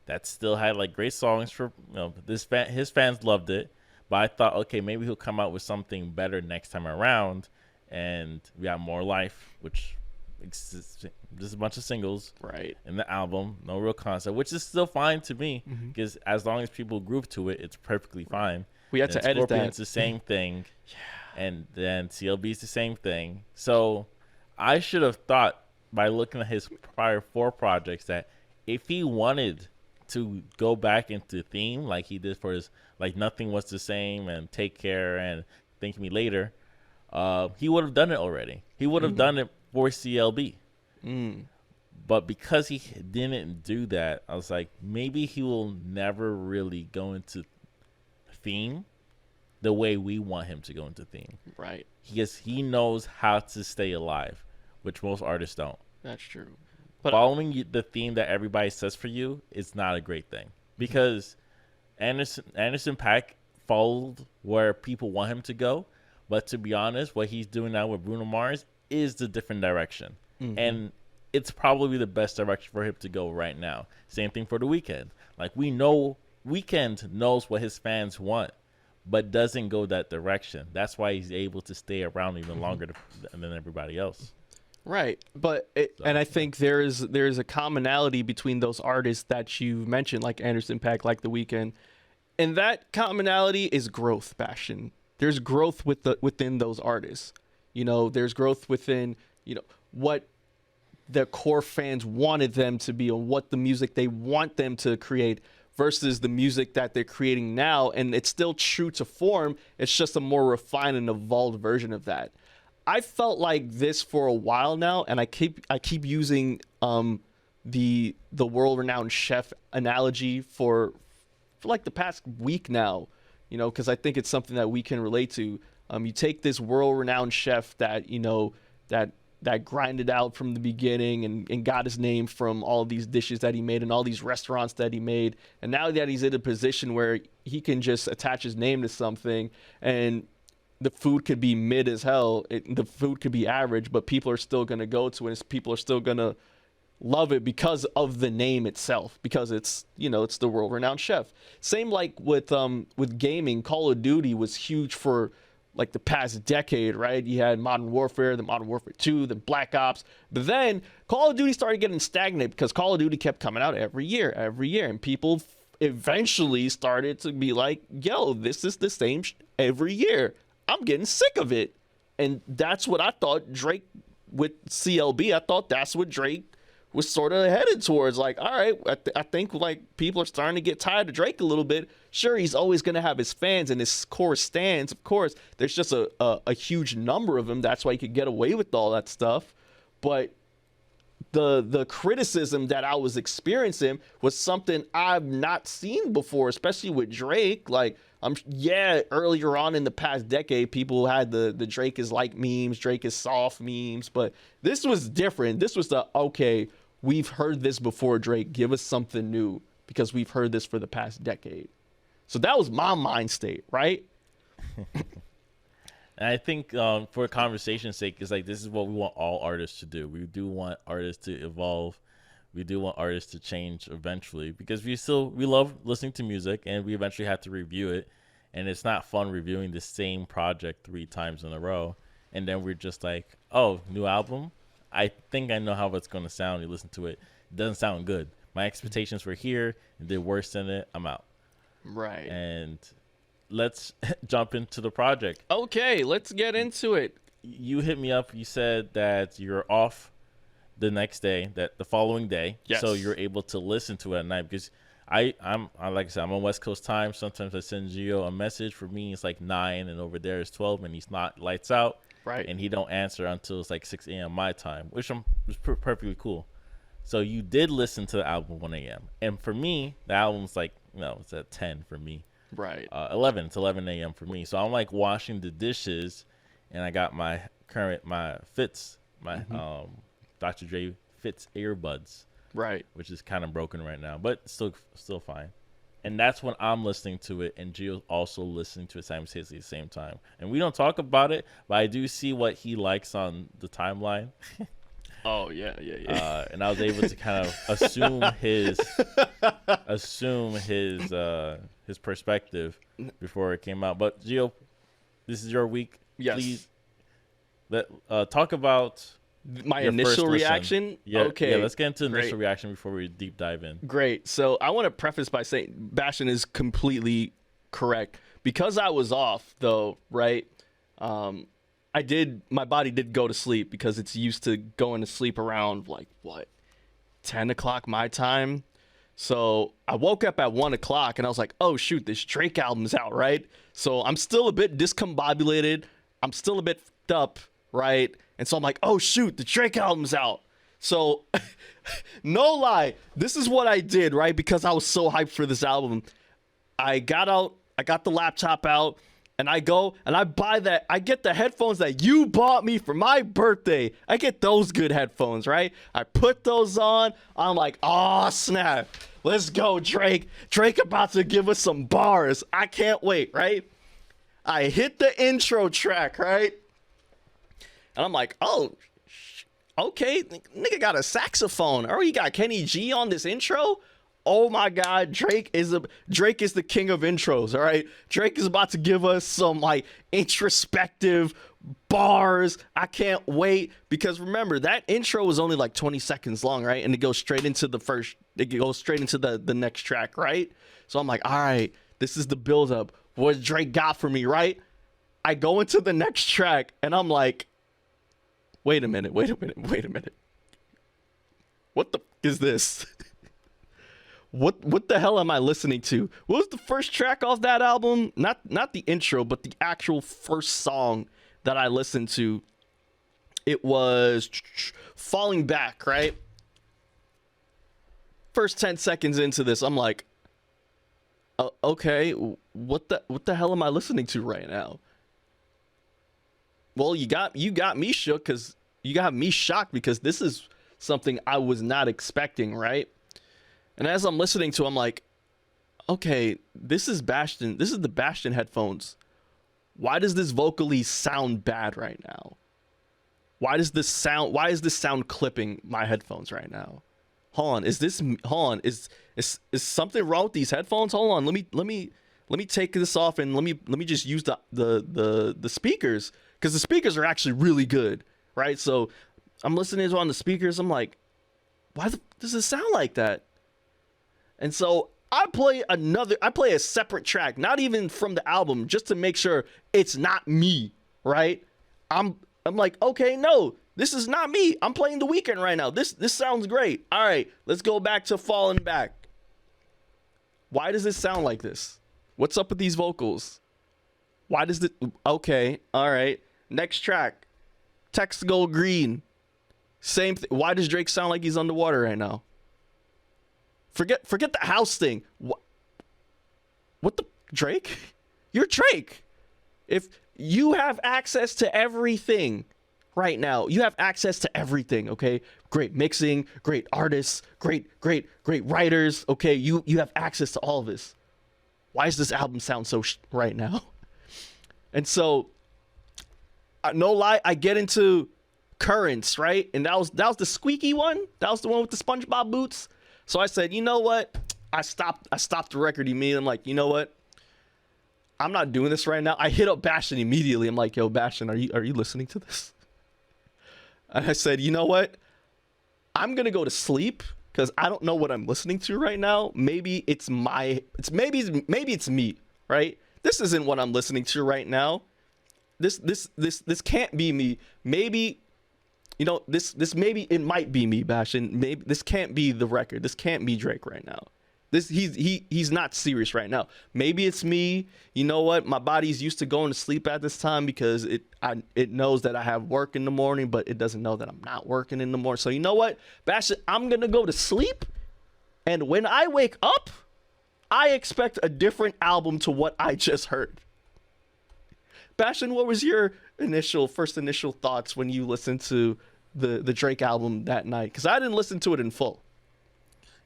S2: that still had like great songs for his fans loved it, but I thought, okay, maybe he'll come out with something better next time around. And we got More Life, which just a bunch of singles
S1: right
S2: in the album, no real concept, which is still fine to me because as long as people groove to it, it's perfectly fine.
S1: We had to edit
S2: Scorpion's
S1: that.
S2: It's the same thing.
S1: Yeah.
S2: And then CLB's the same thing. So I should have thought by looking at his prior 4 projects that if he wanted to go back into theme like he did for his like Nothing Was the Same and Take Care and Thank Me Later, he would have done it already. He would have done it for CLB. But because he didn't do that, I was like, maybe he will never really go into theme the way we want him to go into theme.
S1: Right.
S2: Because he knows how to stay alive, which most artists don't.
S1: That's true. But
S2: following the theme that everybody says for you is not a great thing. Because Anderson .Paak followed where people want him to go. But to be honest, what he's doing now with Bruno Mars is the different direction. And it's probably the best direction for him to go right now. Same thing for The Weeknd. Like, we know Weeknd knows what his fans want, but doesn't go that direction. That's why he's able to stay around even longer than everybody else.
S1: Right, but
S2: So,
S1: and I
S2: yeah.
S1: think there's a commonality between those artists that you mentioned, like Anderson .Paak, like The Weeknd, and that commonality is growth, Bashtin. There's growth within those artists. There's growth within what the core fans wanted them to be, and what the music they want them to create versus the music that they're creating now, and it's still true to form. It's just a more refined and evolved version of that. I felt like this for a while now, and I keep using the world renowned chef analogy for like the past week now, because I think it's something that we can relate to. You take this world renowned chef that that grinded out from the beginning and got his name from all these dishes that he made and all these restaurants that he made, and now that he's in a position where he can just attach his name to something, and the food could be mid as hell. The food could be average, but people are still going to go to it. People are still going to love it because of the name itself, because it's the world renowned chef. Same like with gaming. Call of Duty was huge for like the past decade, right? You had Modern Warfare, then Modern Warfare 2, then Black Ops. But then Call of Duty started getting stagnant because Call of Duty kept coming out every year, and people eventually started to be like, yo, this is the same every year. I'm getting sick of it. And that's what I thought Drake with CLB, I thought that's what Drake was sort of headed towards. Like, all right, I think like people are starting to get tired of Drake a little bit. Sure, he's always going to have his fans and his core stands. Of course, there's just a huge number of them. That's why he could get away with all that stuff. But the criticism that I was experiencing was something I've not seen before, especially with Drake. Like, earlier on in the past decade, people had the Drake is like memes, Drake is soft memes, but this was different. This was okay, we've heard this before, Drake, give us something new, because we've heard this for the past decade. So that was my mind state, right?
S2: And I think for conversation's sake, it's like this is what we want all artists to do. We do want artists to evolve. We do want artists to change eventually, because we love listening to music, and we eventually have to review it. And it's not fun reviewing the same project 3 times in a row. And then we're just like, oh, new album? I think I know how it's going to sound. You listen to it. It doesn't sound good. My expectations were here, and they're worse than it. I'm out.
S1: Right.
S2: And let's jump into the project.
S1: Okay, let's get into it.
S2: You hit me up. You said that you're off the next day, that the following day.
S1: Yes.
S2: So you're able to listen to it at night, because I'm like I said, I'm on West Coast time. Sometimes I send Gio a message. For me, it's like 9, and over there is 12, and he's not lights out.
S1: Right.
S2: And he don't answer until it's like 6 a.m. my time, which was perfectly cool. So you did listen to the album 1 a.m. And for me, the album's like, it's at 10 for me.
S1: Right.
S2: 11. It's 11 a.m. for me. So I'm like washing the dishes, and I got my Fitz, Dr. Dre Fitz earbuds.
S1: Right.
S2: Which is kind of broken right now, but still fine. And that's when I'm listening to it, and Gio's also listening to it simultaneously at the same time. And we don't talk about it, but I do see what he likes on the timeline.
S1: Oh yeah.
S2: And I was able to kind of assume his perspective before it came out. But Gio, this is your week.
S1: Yes.
S2: Please talk about
S1: my
S2: your
S1: initial
S2: first
S1: reaction.
S2: listen. Yeah,
S1: Okay.
S2: Yeah, let's get into
S1: Great.
S2: initial reaction before we deep dive in.
S1: Great. So I want to preface by saying Bashtin is completely correct. Because I was off, though, right? My body did go to sleep, because it's used to going to sleep around 10 o'clock my time. So I woke up at 1 o'clock, and I was like, oh shoot, this Drake album's out, right? So I'm still a bit discombobulated. I'm still a bit f***ed up, right? And so I'm like, oh shoot, the Drake album's out. So no lie, this is what I did, right? Because I was so hyped for this album. I got the laptop out, and I go and I get the headphones that you bought me for my birthday. I get those good headphones, right? I put those on. I'm like, oh snap, let's go, Drake. Drake about to give us some bars. I can't wait, right? I hit the intro track, right? And I'm like, oh, okay, nigga got a saxophone. Oh, you got Kenny G on this intro? Oh my God, Drake is the king of intros. All right, Drake is about to give us some like introspective bars. I can't wait because remember that intro was only like 20 seconds long, right? And it goes straight into the next track, right? So I'm like, all right, this is the build up. What Drake got for me, right? I go into the next track and I'm like, wait a minute. What the f- is this? What the hell am I listening to? What was the first track off that album? Not the intro, but the actual first song that I listened to. It was Falling Back, right? First 10 seconds into this, I'm like, okay, what the hell am I listening to right now? Well, you got me shook because you got me shocked because this is something I was not expecting, right? And as I'm listening to, I'm like, okay, this is Bashtin. This is the Bashtin headphones. Why does this vocally sound bad right now? Why is this sound clipping my headphones right now? Hold on, is something wrong with these headphones? Hold on, let me take this off and let me just use the speakers because the speakers are actually really good, right? So I'm listening to on the speakers. I'm like, does it sound like that? And so I play a separate track, not even from the album, just to make sure it's not me, right? I'm like, okay, no, this is not me. I'm playing The Weeknd right now. This sounds great. All right, let's go back to Falling Back. Why does this sound like this? What's up with these vocals? Why does it? Okay, all right. Next track, Text Go Green. Same thing. Why does Drake sound like he's underwater right now? Forget the house thing. What the Drake? You're Drake. If you have access to everything right now, you have access to everything, okay? Great mixing, great artists, great writers, okay? You have access to all of this. Why does this album sound so right now? And so, no lie, I get into Currents, right? And that was the squeaky one. That was the one with the SpongeBob boots. So I said, you know what? I stopped the record immediately. I'm like, you know what? I'm not doing this right now. I hit up Bashtin immediately. I'm like, yo, Bashtin, are you listening to this? And I said, you know what? I'm gonna go to sleep because I don't know what I'm listening to right now. Maybe it's me, right? This isn't what I'm listening to right now. This can't be me. Maybe. You know, this maybe it might be me, Bashtin. Maybe this can't be the record. This can't be Drake right now. He's not serious right now. Maybe it's me. You know what? My body's used to going to sleep at this time because it knows that I have work in the morning, but it doesn't know that I'm not working in the morning. So you know what, Bashtin, I'm gonna go to sleep, and when I wake up, I expect a different album to what I just heard. Bashtin, what was your first initial thoughts when you listened to the Drake album that night? Because I didn't listen to it in full.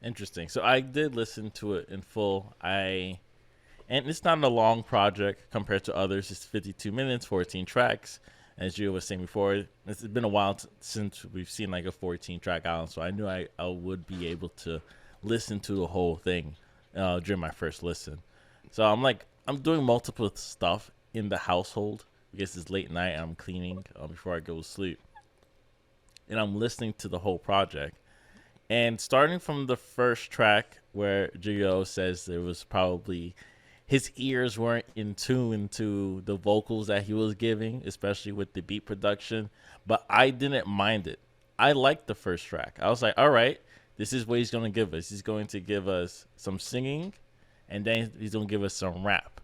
S2: Interesting. So I did listen to it in full. And it's not a long project compared to others. It's 52 minutes, 14 tracks. As you was saying before, it's been a while since we've seen like a 14-track album. So I knew I would be able to listen to the whole thing during my first listen. So I'm doing multiple stuff in the household because it's late night and I'm cleaning before I go to sleep, and I'm listening to the whole project. And starting from the first track where Gio says there was probably his ears weren't in tune to the vocals that he was giving, especially with the beat production, but I didn't mind it. I liked the first track. I was like, all right, this is what he's going to give us. He's going to give us some singing, and then he's going to give us some rap.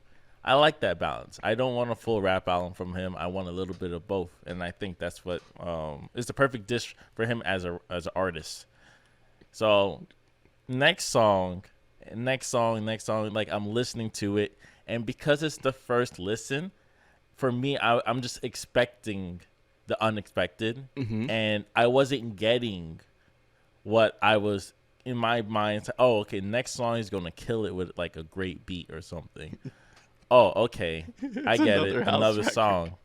S2: I like that balance. I don't want a full rap album from him. I want a little bit of both, and I think that's what is the perfect dish for him as an artist. So next song, like I'm listening to it, and because it's the first listen, for me, I'm just expecting the unexpected, and I wasn't getting what I was in my mind. Oh, okay, next song is gonna kill it with like a great beat or something. Oh, okay. I get it. Another song.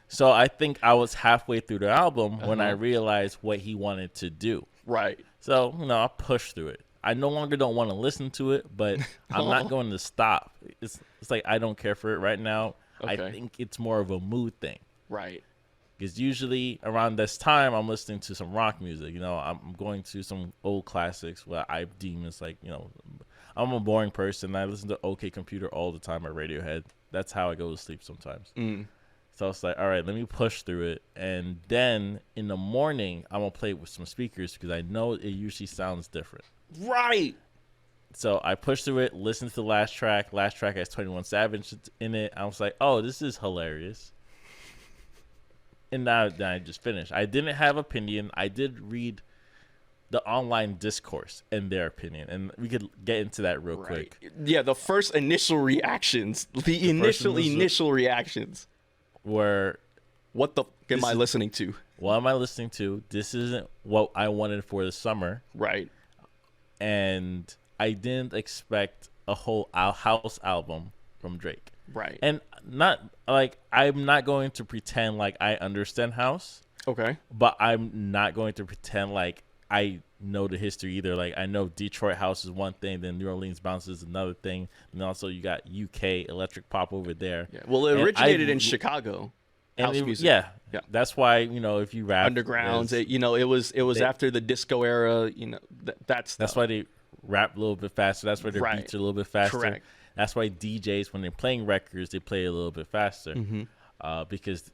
S2: So I think I was halfway through the album when I realized what he wanted to do.
S1: Right.
S2: So, I pushed through it. I no longer don't want to listen to it, but I'm not going to stop. It's like I don't care for it right now. I
S1: Okay.
S2: think it's more of a mood thing.
S1: Right.
S2: Because usually around this time, I'm listening to some rock music. I'm going to some old classics what I deem as like, I'm a boring person. I listen to OK Computer all the time at Radiohead. That's how I go to sleep sometimes. So it's like, all right, let me push through it. And then in the morning, I'm going to play it with some speakers because I know it usually sounds different.
S1: Right.
S2: So I pushed through it, listened to the last track. Last track has 21 Savage in it. I was like, oh, this is hilarious. And now I just finished. I didn't have opinion. I did read the online discourse and their opinion, and we could get into that real quick.
S1: Yeah, the first initial reactions, the initial reactions
S2: were,
S1: what the f- am I listening to?
S2: What am I listening to? This isn't what I wanted for the summer.
S1: Right.
S2: And I didn't expect a whole house album from Drake.
S1: Right.
S2: And not like I'm not going to pretend like I understand house.
S1: Okay.
S2: But I'm not going to pretend like I know the history either. Like I know Detroit house is one thing, then New Orleans bounce is another thing, and also you got UK electric pop over there.
S1: Yeah. Well, it originated in Chicago. House music.
S2: Yeah. That's why if you rap
S1: undergrounds, it was after the disco era. That's
S2: why they rap a little bit faster. That's why their beats are a little bit faster.
S1: Correct.
S2: That's why DJs, when they're playing records, they play a little bit faster because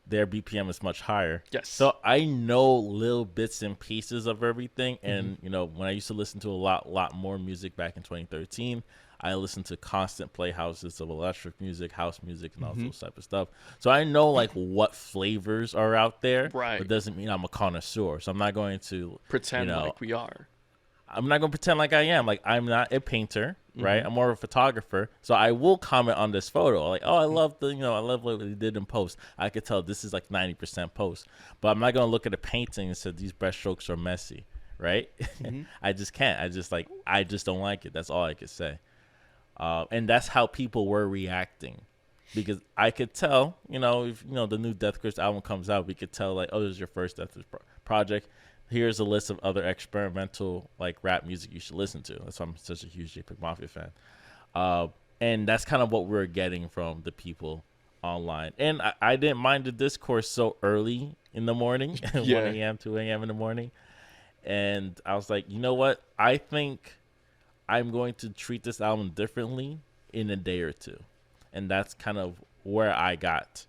S2: their BPM is much higher.
S1: Yes.
S2: So I know little bits and pieces of everything. And, when I used to listen to a lot more music back in 2013, I listened to constant playhouses of electric music, house music, and all those type of stuff. So I know, like, what flavors are out there.
S1: Right.
S2: But it doesn't mean I'm a connoisseur. So I'm not going to
S1: pretend like we are.
S2: I'm not going to pretend like I am. Like, I'm not a painter, right? I'm more of a photographer. So I will comment on this photo. Like, oh, I love I love what they did in post. I could tell this is like 90% post. But I'm not going to look at a painting and say these brush strokes are messy, right? I just can't. I just don't like it. That's all I could say. And that's how people were reacting. Because I could tell, if, the new Death Grips album comes out, we could tell, like, oh, this is your first Death Grips project. Here's a list of other experimental like rap music you should listen to. That's why I'm such a huge JPEG Mafia fan. And that's kind of what we're getting from the people online. And I didn't mind the discourse so early in the morning, 1 a.m., 2 a.m. in the morning. And I was like, you know what? I think I'm going to treat this album differently in a day or two. And that's kind of where I got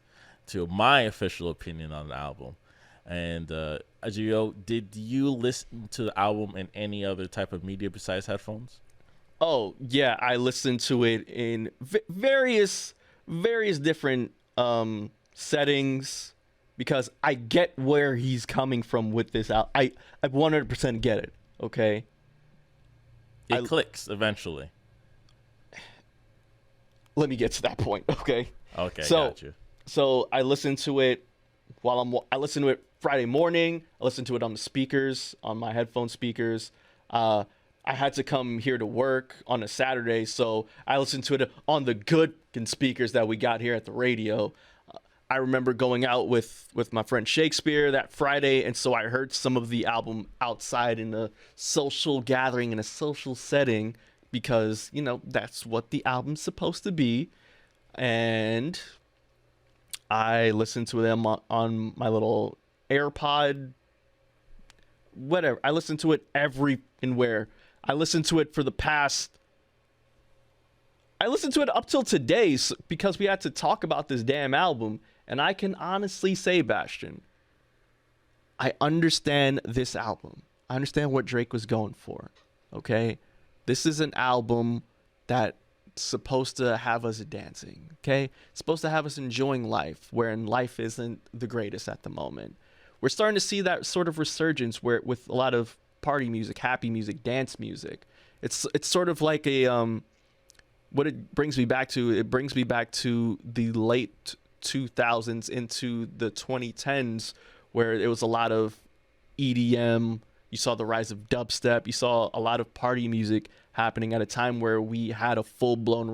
S2: to my official opinion on the album. And Ajiro, did you listen to the album in any other type of media besides headphones?
S1: Oh yeah, I listened to it in various different settings because I get where he's coming from with this album. I 100% get it. Okay.
S2: It clicks eventually.
S1: Let me get to that point. Okay.
S2: Okay.
S1: Got
S2: you.
S1: So I listened to it I listened to it Friday morning. I listened to it on the speakers, on my headphone speakers. I had to come here to work on a Saturday, so I listened to it on the good speakers that we got here at the radio. I remember going out with my friend Shakespeare that Friday, and so I heard some of the album outside in a social gathering, in a social setting, because, that's what the album's supposed to be. And I listened to them on my little AirPod, whatever. I listened to it everywhere. I listened to it I listened to it up till today because we had to talk about this damn album. And I can honestly say, Bashtin, I understand this album. I understand what Drake was going for. Okay? This is an album that's supposed to have us dancing. Okay? It's supposed to have us enjoying life, wherein life isn't the greatest at the moment. We're starting to see that sort of resurgence where with a lot of party music, happy music, dance music. It's sort of like what it brings me back to. It brings me back to the late 2000s into the 2010s, where it was a lot of EDM. You saw the rise of dubstep. You saw a lot of party music happening at a time where we had a full-blown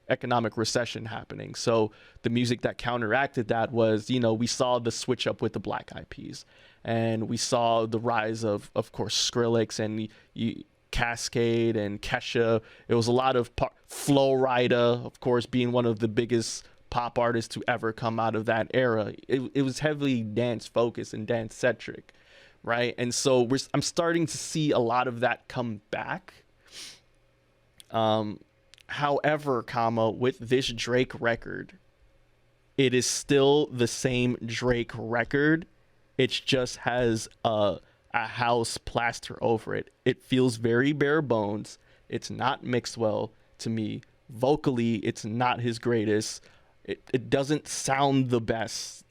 S1: economic recession happening. So the music that counteracted that was, we saw the switch up with the Black Eyed Peas, and we saw the rise of course, Skrillex, and Cascade and Kesha. It was a lot of Flo Rida, of course, being one of the biggest pop artists to ever come out of that era. It was heavily dance focused and dance centric, right? And so I'm starting to see a lot of that come back. However, with this Drake record, it is still the same Drake record. It just has a house plaster over it. It feels very bare bones. It's not mixed well to me. Vocally, it's not his greatest. It doesn't sound the best.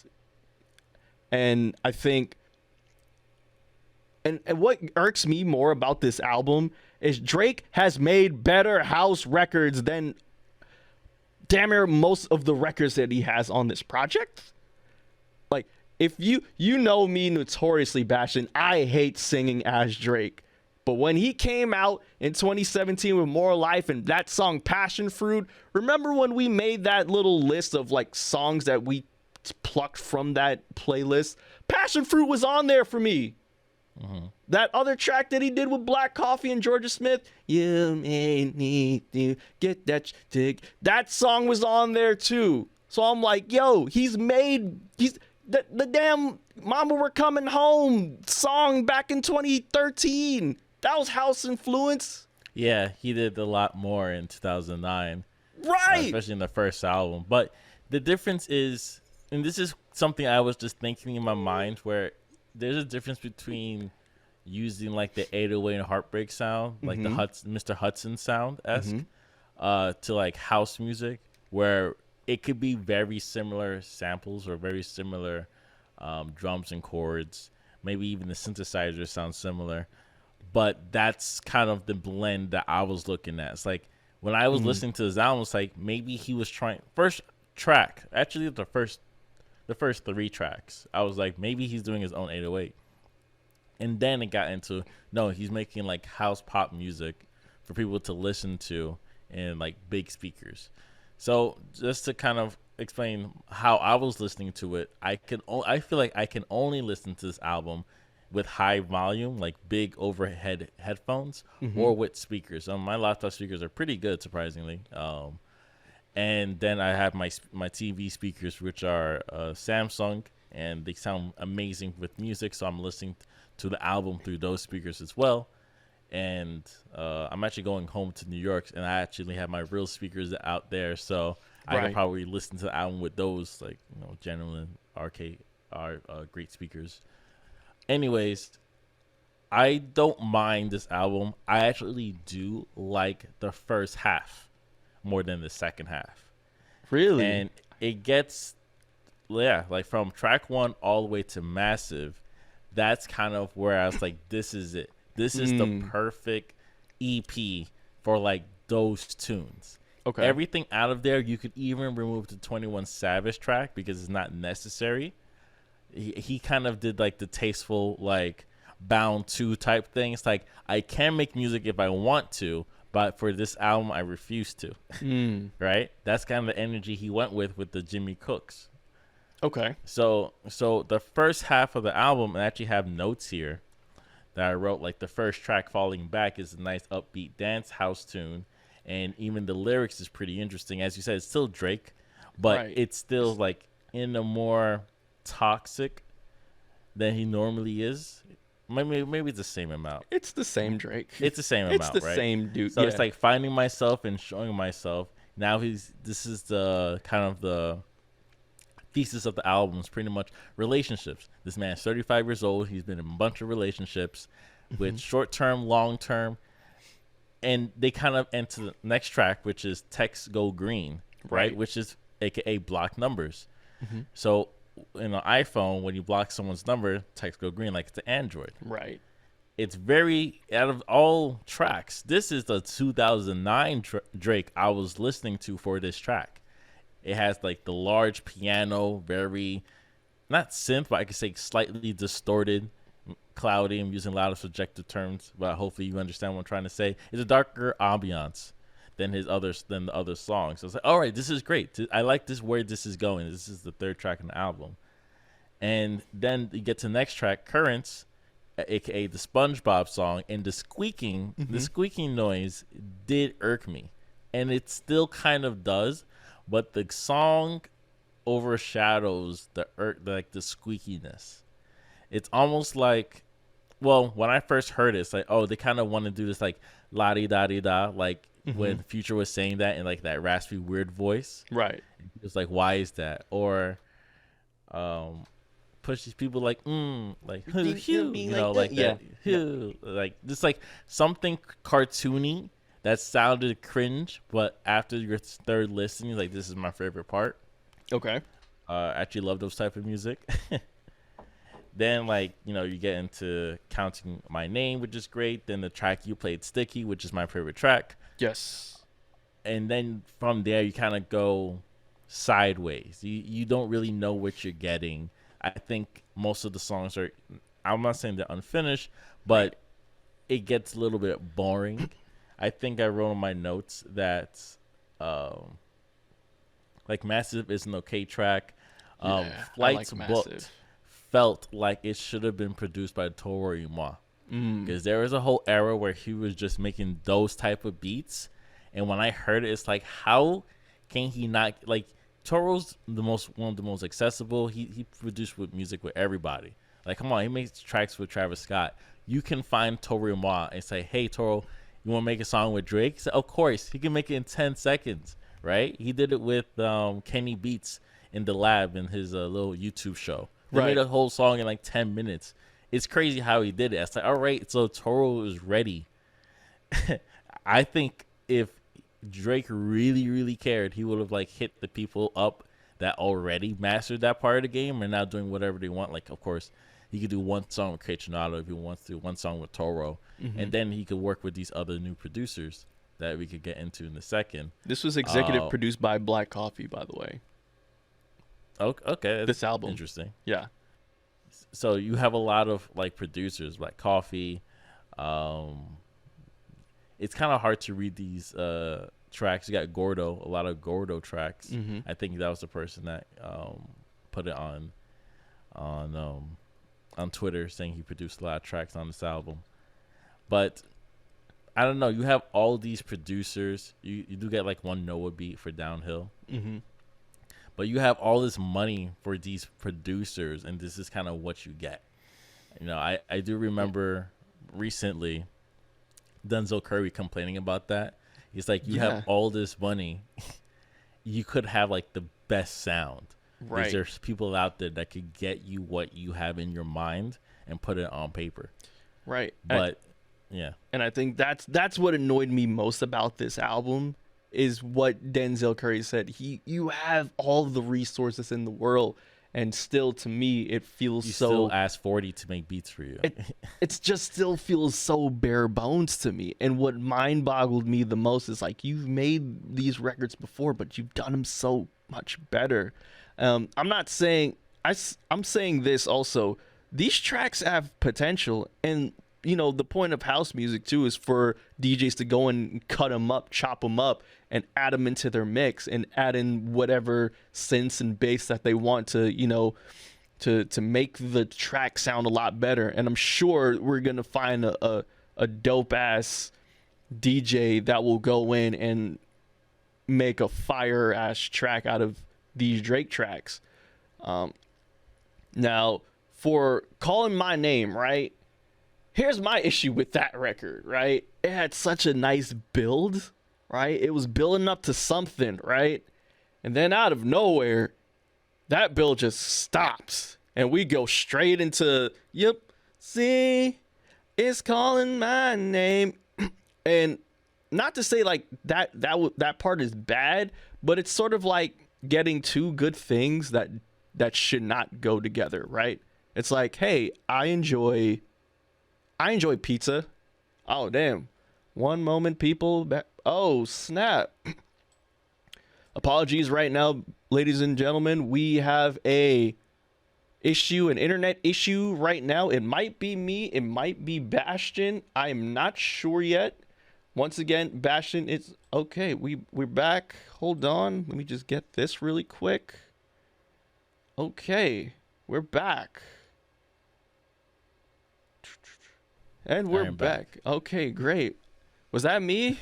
S1: And I think, and what irks me more about this album is Drake has made better house records than damn near most of the records that he has on this project. Like, if you know me notoriously, Bashtin, I hate singing as Drake. But when he came out in 2017 with More Life and that song Passion Fruit, remember when we made that little list of like songs that we plucked from that playlist? Passion Fruit was on there for me. Mm-hmm. That other track that he did with Black Coffee and Georgia Smith, you may need to get that song was on there too. So I'm like, yo, he's the damn Mama We're Coming Home song back in 2013. That was house influence.
S2: Yeah, he did a lot more in 2009.
S1: Right.
S2: Especially in the first album. But the difference is, and this is something I was just thinking in my mind, where there's a difference between using like the 808 and heartbreak sound, like the Mr. Hudson sound-esque, to like house music, where it could be very similar samples or very similar drums and chords. Maybe even the synthesizer sounds similar. But that's kind of the blend that I was looking at. It's like when I was listening to his album, it's like maybe he was trying first track, actually the first 3 tracks. I was like, maybe he's doing his own 808. And then it got into, no, he's making like house pop music for people to listen to in like big speakers. So just to kind of explain how I was listening to it, I feel like I can only listen to this album with high volume, like big overhead headphones, or with speakers. My laptop speakers are pretty good, surprisingly. And then I have my TV speakers, which are Samsung, and they sound amazing with music. So I'm listening to the album through those speakers as well. And I'm actually going home to New York, and I actually have my real speakers out there. So I can probably listen to the album with those, like, genuine RK are great speakers. Anyways, I don't mind this album. I actually do like the first half more than the second half.
S1: Really?
S2: And it gets, like from track 1 all the way to Massive, that's kind of where I was like, this is it. This is the perfect EP for like those tunes.
S1: Okay.
S2: Everything out of there, you could even remove the 21 Savage track because it's not necessary. He kind of did like the tasteful, like Bound 2 type thing. It's like, I can make music if I want to, but for this album, I refuse to. Right? That's kind of the energy he went with the Jimmy Cooks.
S1: Okay.
S2: So the first half of the album, I actually have notes here that I wrote. Like the first track, Falling Back, is a nice upbeat dance house tune. And even the lyrics is pretty interesting. As you said, it's still Drake, but it's still like in a more toxic than he normally is. Maybe it's the same amount.
S1: It's the same Drake.
S2: It's the same amount, right?
S1: It's the same dude.
S2: So it's like finding myself and showing myself. Now this is the kind of the thesis of the album, is pretty much relationships. This man's 35 years old. He's been in a bunch of relationships with short-term, long-term. And they kind of enter the next track, which is Text Go Green, right? Which is AKA block numbers. So in an iPhone, when you block someone's number, text go green, like it's an Android.
S1: Right.
S2: It's very, out of all tracks, this is the 2009 Drake I was listening to for this track. It has like the large piano, very, not synth, but I could say slightly distorted, cloudy. I'm using a lot of subjective terms, but hopefully you understand what I'm trying to say. It's a darker ambiance than the other songs. So it's like, all right, this is great. I like this, where this is going. This is the third track in the album. And then you get to the next track, Currents, aka the SpongeBob song, and the
S1: Mm-hmm.
S2: squeaking noise did irk me, and it still kind of does, but the song overshadows like the squeakiness. It's almost like, well, when I first heard it, it's like, oh, they kind of want to do this like la di da di da, like
S1: Mm-hmm.
S2: when Future was saying that in like that raspy weird voice.
S1: Right.
S2: It's like, why is that? Or push these people like like you know, like
S1: Yeah.
S2: that like just like something cartoony that sounded cringe, but after your third listen, you're like, this is my favorite part.
S1: Okay.
S2: I actually love those type of music. Then, like, you know, you get into Counting My Name, which is great. Then the track you played, Sticky, which is my favorite track.
S1: Yes.
S2: And then from there, you kind of go sideways. You don't really know what you're getting. I think most of the songs are, I'm not saying they're unfinished, but it gets a little bit boring. I think I wrote in my notes that, like, Massive is an okay track. Flights Booked felt like it should have been produced by Toro Ima, because there was a whole era where he was just making those type of beats, and when I heard it, it's like, how can he not, like, Toro's one of the most accessible. He produced with music with everybody. Like, come on, he makes tracks with Travis Scott. You can find Toro Ima and say, hey, Toro, you want to make a song with Drake? He said, of course. He can make it in 10 seconds, right? He did it with Kenny Beats in the lab in his little YouTube show. They made a whole song in like 10 minutes. It's crazy how he did it. It's like, all right, so Toro is ready. I think if Drake really, really cared, he would have like hit the people up that already mastered that part of the game and now doing whatever they want. Like, of course, he could do one song with Kaytranado if he wants to, one song with Toro, and then he could work with these other new producers that we could get into in a second.
S1: This was executive produced by Black Coffee, by the way.
S2: Okay,
S1: this album.
S2: Interesting.
S1: Yeah.
S2: So you have a lot of like producers, like Coffee. It's kind of hard to read these tracks. You got Gordo, a lot of Gordo tracks. I think that was the person that put it on Twitter, saying he produced a lot of tracks on this album. But I don't know. You have all these producers. You do get like one Noah beat for Downhill. But you have all this money for these producers, and this is kind of what you get. You know, I do remember recently Denzel Curry complaining about that. He's like, you have all this money. You could have like the best sound. Right. There's people out there that could get you what you have in your mind and put it on paper.
S1: Right.
S2: But yeah.
S1: And I think that's what annoyed me most about this album, is what Denzel Curry said. You have all the resources in the world, and still, to me, it feels
S2: you
S1: so.
S2: Still ask 40 to make beats for you.
S1: It's just still feels so bare bones to me. And what mind boggled me the most is like, you've made these records before, but you've done them so much better. I'm not saying I'm saying this also. These tracks have potential, and you know, the point of house music too is for DJs to go and cut them up, chop them up, and add them into their mix, and add in whatever synths and bass that they want to, you know, to make the track sound a lot better. And I'm sure we're gonna find a dope ass DJ that will go in and make a fire ass track out of these Drake tracks. Now, for Calling My Name, right? Here's my issue with that record, right? It had such a nice build, right? It was building up to something, right? And then out of nowhere, that build just stops. And we go straight into, yep, see, it's calling my name. And not to say like that part is bad, but it's sort of like getting two good things that should not go together, right? It's like, hey, I enjoy pizza. Oh, damn. One moment, people. Oh, snap. Apologies right now, ladies and gentlemen. We have an internet issue right now. It might be me. It might be Bashtin. I am not sure yet. Once again, Bashtin, it's okay. We're back. Hold on. Let me just get this really quick. Okay. We're back. And we're back. Okay, great. Was that me?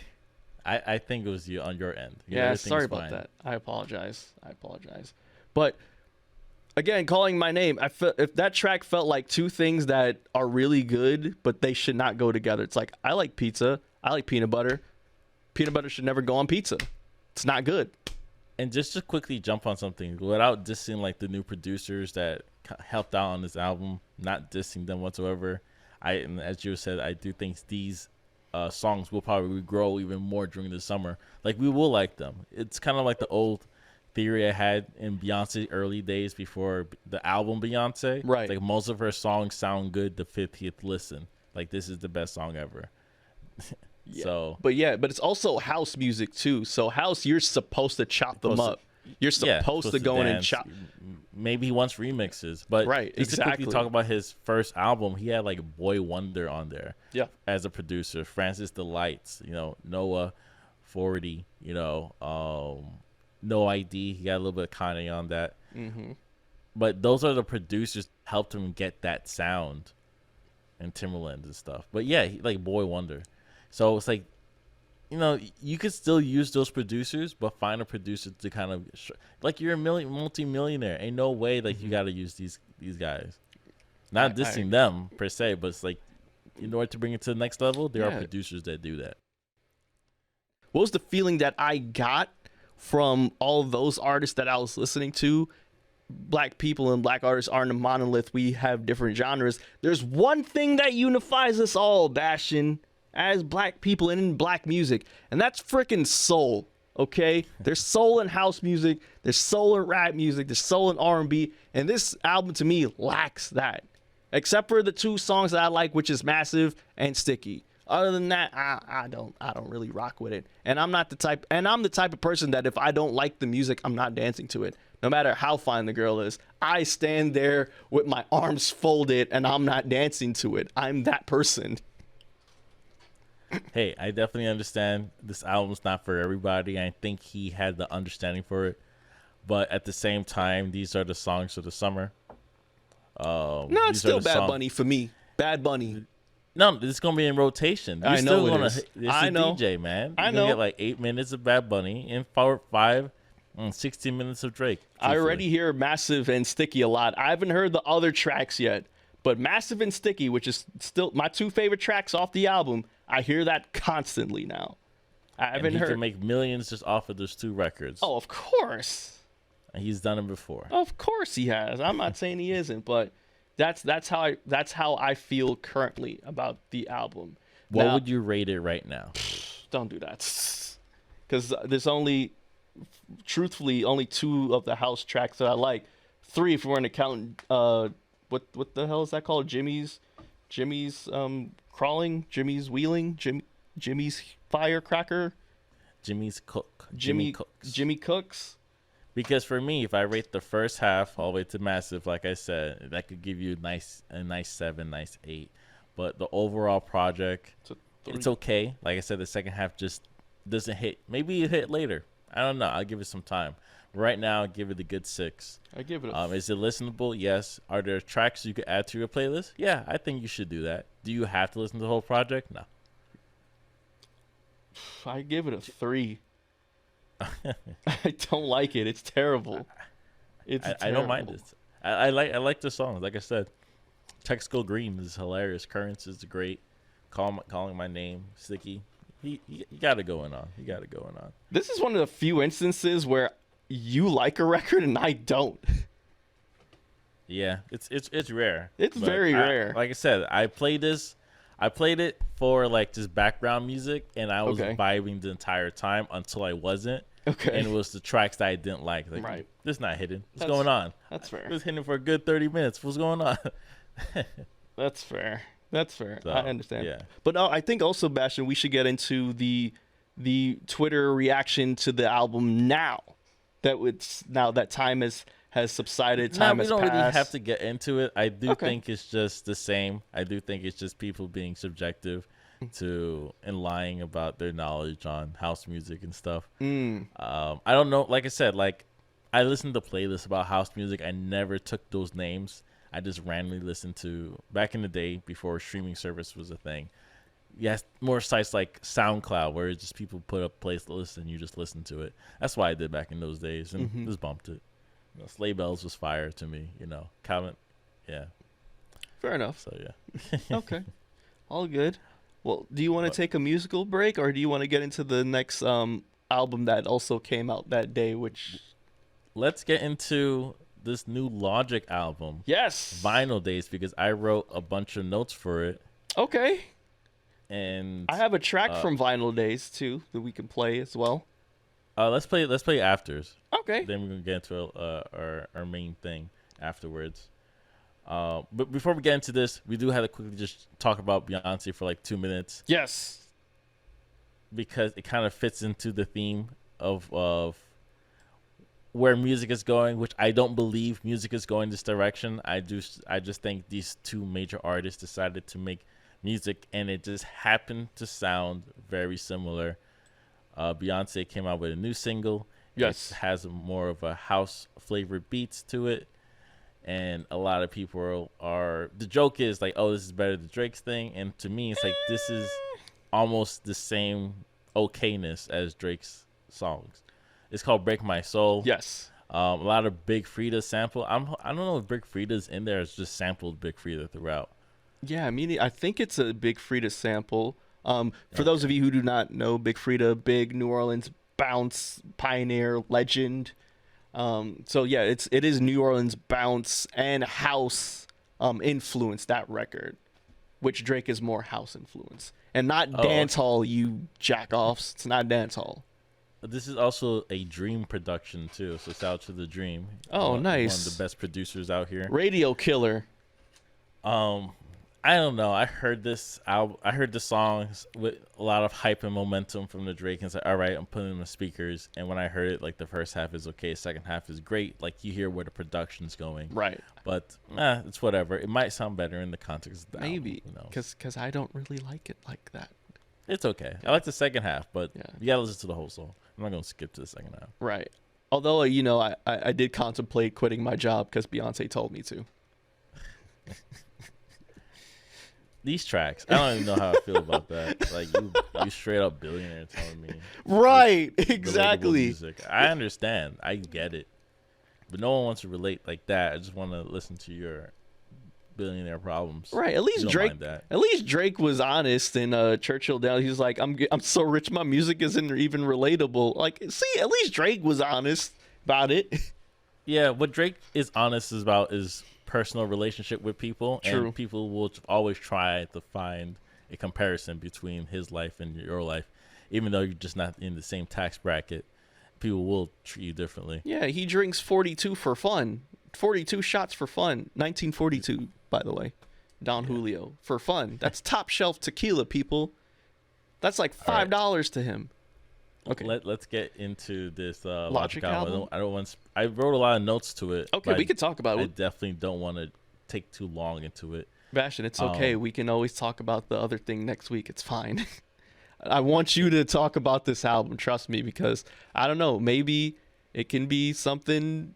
S2: I think it was you on your end.
S1: Yeah, sorry about that. I apologize. But again, calling my name, if that track felt like two things that are really good, but they should not go together. It's like, I like pizza. I like peanut butter. Peanut butter should never go on pizza. It's not good.
S2: And just to quickly jump on something, without dissing like the new producers that helped out on this album, not dissing them whatsoever. And as you said, I do think these songs will probably grow even more during the summer. Like, we will like them. It's kind of like the old theory I had in Beyonce early days before the album Beyonce.
S1: Right.
S2: Like, most of her songs sound good the 50th listen. Like, this is the best song ever.
S1: Yeah. But it's also house music too. So house, you're supposed to chop them up. You're supposed to go in and chop.
S2: Maybe he wants remixes, but
S1: right,
S2: just to quickly talk about his first album, he had like Boy Wonder on there.
S1: Yeah.
S2: As a producer, Francis the Lights, Noah 40, No ID. He got a little bit of Kanye on that.
S1: Mm-hmm.
S2: But those are the producers that helped him get that sound, and Timberland and stuff. But yeah, like Boy Wonder. So it's like, you could still use those producers, but find a producer to kind of like, you're a multi-millionaire. Ain't no way like you got to use these guys. Not dissing them per se, but it's like, in order to bring it to the next level, there are producers that do that.
S1: What was the feeling that I got from all of those artists that I was listening to? Black people and black artists aren't a monolith. We have different genres. There's one thing that unifies us all, Bashtin, as black people and in black music, and that's freaking soul. Okay, there's soul in house music, there's soul in rap music, there's soul in R&B, and this album to me lacks that, except for the two songs that I like, which is Massive and Sticky. Other than that, I don't really rock with it. And I'm the type of person that if I don't like the music, I'm not dancing to it, no matter how fine the girl is. I stand there with my arms folded and I'm not dancing to it. I'm that person.
S2: Hey, I definitely understand this album's not for everybody. I think he had the understanding for it, but at the same time, these are the songs of the summer.
S1: No, it's still Bad Bunny for me. Bad Bunny.
S2: No, it's gonna be in rotation.
S1: I know it is.
S2: I know, DJ, man. You're gonna get like 8 minutes of Bad Bunny and 16 minutes of Drake.
S1: I already hear Massive and Sticky a lot. I haven't heard the other tracks yet, but Massive and Sticky, which is still my two favorite tracks off the album, I hear that constantly now. I haven't heard.
S2: He can make millions just off of those two records.
S1: Oh, of course.
S2: And he's done it before.
S1: Of course he has. I'm not saying he isn't, but that's how I feel currently about the album.
S2: What would you rate it right now?
S1: Don't do that, because there's truthfully only two of the house tracks that I like. Three if we're going to count. What the hell is that called? Jimmy's crawling, Jimmy's wheeling, Jimmy's firecracker,
S2: Jimmy's cook,
S1: Jimmy Cooks.
S2: Because for me, if I rate the first half all the way to Massive, like I said, that could give you a nice 7, nice 8. But the overall project, it's okay. Like I said, the second half just doesn't hit. Maybe it hit later. I don't know. I'll give it some time. Right now, I'll give it a good 6.
S1: I give it
S2: is it listenable? Yes. Are there tracks you could add to your playlist? Yeah, I think you should do that. Do you have to listen to the whole project? No.
S1: I give it a 3. I don't like it. It's terrible.
S2: I don't mind it. I like the songs. Like I said, Text Go Green is hilarious. Currents is great. Calling My Name, Sticky. He got it going on.
S1: This is one of the few instances where you like a record and I don't.
S2: Yeah, it's rare.
S1: It's very rare.
S2: Like I said, I played it for like just background music, and I was vibing the entire time until I wasn't.
S1: Okay.
S2: And it was the tracks that I didn't like.
S1: Right.
S2: This is not hidden. What's going on?
S1: That's fair.
S2: It was hidden for a good 30 minutes. What's going on?
S1: That's fair. So, I understand.
S2: Yeah.
S1: But I think also, Bashtin, we should get into the Twitter reaction to the album now that time has subsided. Time has passed.
S2: We don't really have to get into it. I do think it's just the same. I do think it's just people being subjective to and lying about their knowledge on house music and stuff. I don't know. Like I said, like I listened to playlists about house music. I never took those names. I just randomly listened to back in the day before streaming service was a thing. Yes, more sites like SoundCloud where it's just people put up playlists and you just listen to it. That's what I did back in those days and just bumped it. Sleigh Bells was fire to me, Calvin, yeah.
S1: Fair enough.
S2: So yeah.
S1: Okay, all good. Well, do you want to take a musical break, or do you want to get into the next album that also came out that day? Which
S2: let's get into this new Logic album.
S1: Yes,
S2: Vinyl Days, because I wrote a bunch of notes for it.
S1: Okay.
S2: And
S1: I have a track from Vinyl Days too that we can play as well.
S2: Let's play afters.
S1: Okay.
S2: Then we're gonna get into our main thing afterwards. But before we get into this, we do have to quickly just talk about Beyonce for like 2 minutes.
S1: Yes.
S2: Because it kind of fits into the theme of where music is going, which I don't believe music is going this direction. I just think these two major artists decided to make music, and it just happened to sound very similar. Beyonce came out with a new single.
S1: Yes.
S2: It has more of a house flavored beats to it. And a lot of people are the joke is like, oh, this is better than Drake's thing. And to me, it's like, this is almost the same okayness as Drake's songs. It's called Break My Soul.
S1: Yes.
S2: A lot of Big Frida sample. I don't know if Big Frida's in there. It's just sampled Big Frida throughout.
S1: Yeah, I mean, I think it's a Big Frida sample. For those of you who do not know, Big Frida, big New Orleans bounce pioneer legend. So yeah, it is New Orleans bounce and house influence, that record, which Drake is more house influence and not dance hall. You jack offs. It's not dance hall.
S2: This is also a Dream production too. So shout out to the Dream.
S1: Oh, nice.
S2: One of the best producers out here.
S1: Radio killer.
S2: I don't know. I heard this album. I heard the songs with a lot of hype and momentum from the Drake, and it's like, all right, I'm putting in the speakers. And when I heard it, like the first half is okay, second half is great. Like you hear where the production's going,
S1: right?
S2: But it's whatever. It might sound better in the context of the
S1: maybe,
S2: album,
S1: because I don't really like it like that.
S2: It's okay. I like the second half, but
S1: yeah,
S2: you gotta listen to the whole song. I'm not gonna skip to the second half.
S1: Right. Although I did contemplate quitting my job because Beyonce told me to.
S2: These tracks, I don't even know how I feel about that. Like you straight up billionaire telling me.
S1: Right, exactly.
S2: Music. I understand. I get it. But no one wants to relate like that. I just want to listen to your billionaire problems.
S1: Right. At least Drake was honest in Churchill Down. He was like, I'm so rich my music isn't even relatable. Like, see, at least Drake was honest about it.
S2: Yeah, what Drake is honest about is personal relationship with people.
S1: True.
S2: And people will always try to find a comparison between his life and your life, even though you're just not in the same tax bracket. People will treat you differently.
S1: Yeah, he drinks 42 for fun. 42 shots for fun. 1942, by the way. Don Julio. For fun. That's top shelf tequila, people. That's like $5 to him. Okay.
S2: Let's get into this
S1: Logic album.
S2: I wrote a lot of notes to it.
S1: Okay, we could talk about it.
S2: I definitely don't want to take too long into it.
S1: Bashtin, it's okay. We can always talk about the other thing next week. It's fine. I want you to talk about this album, trust me, because I don't know, maybe it can be something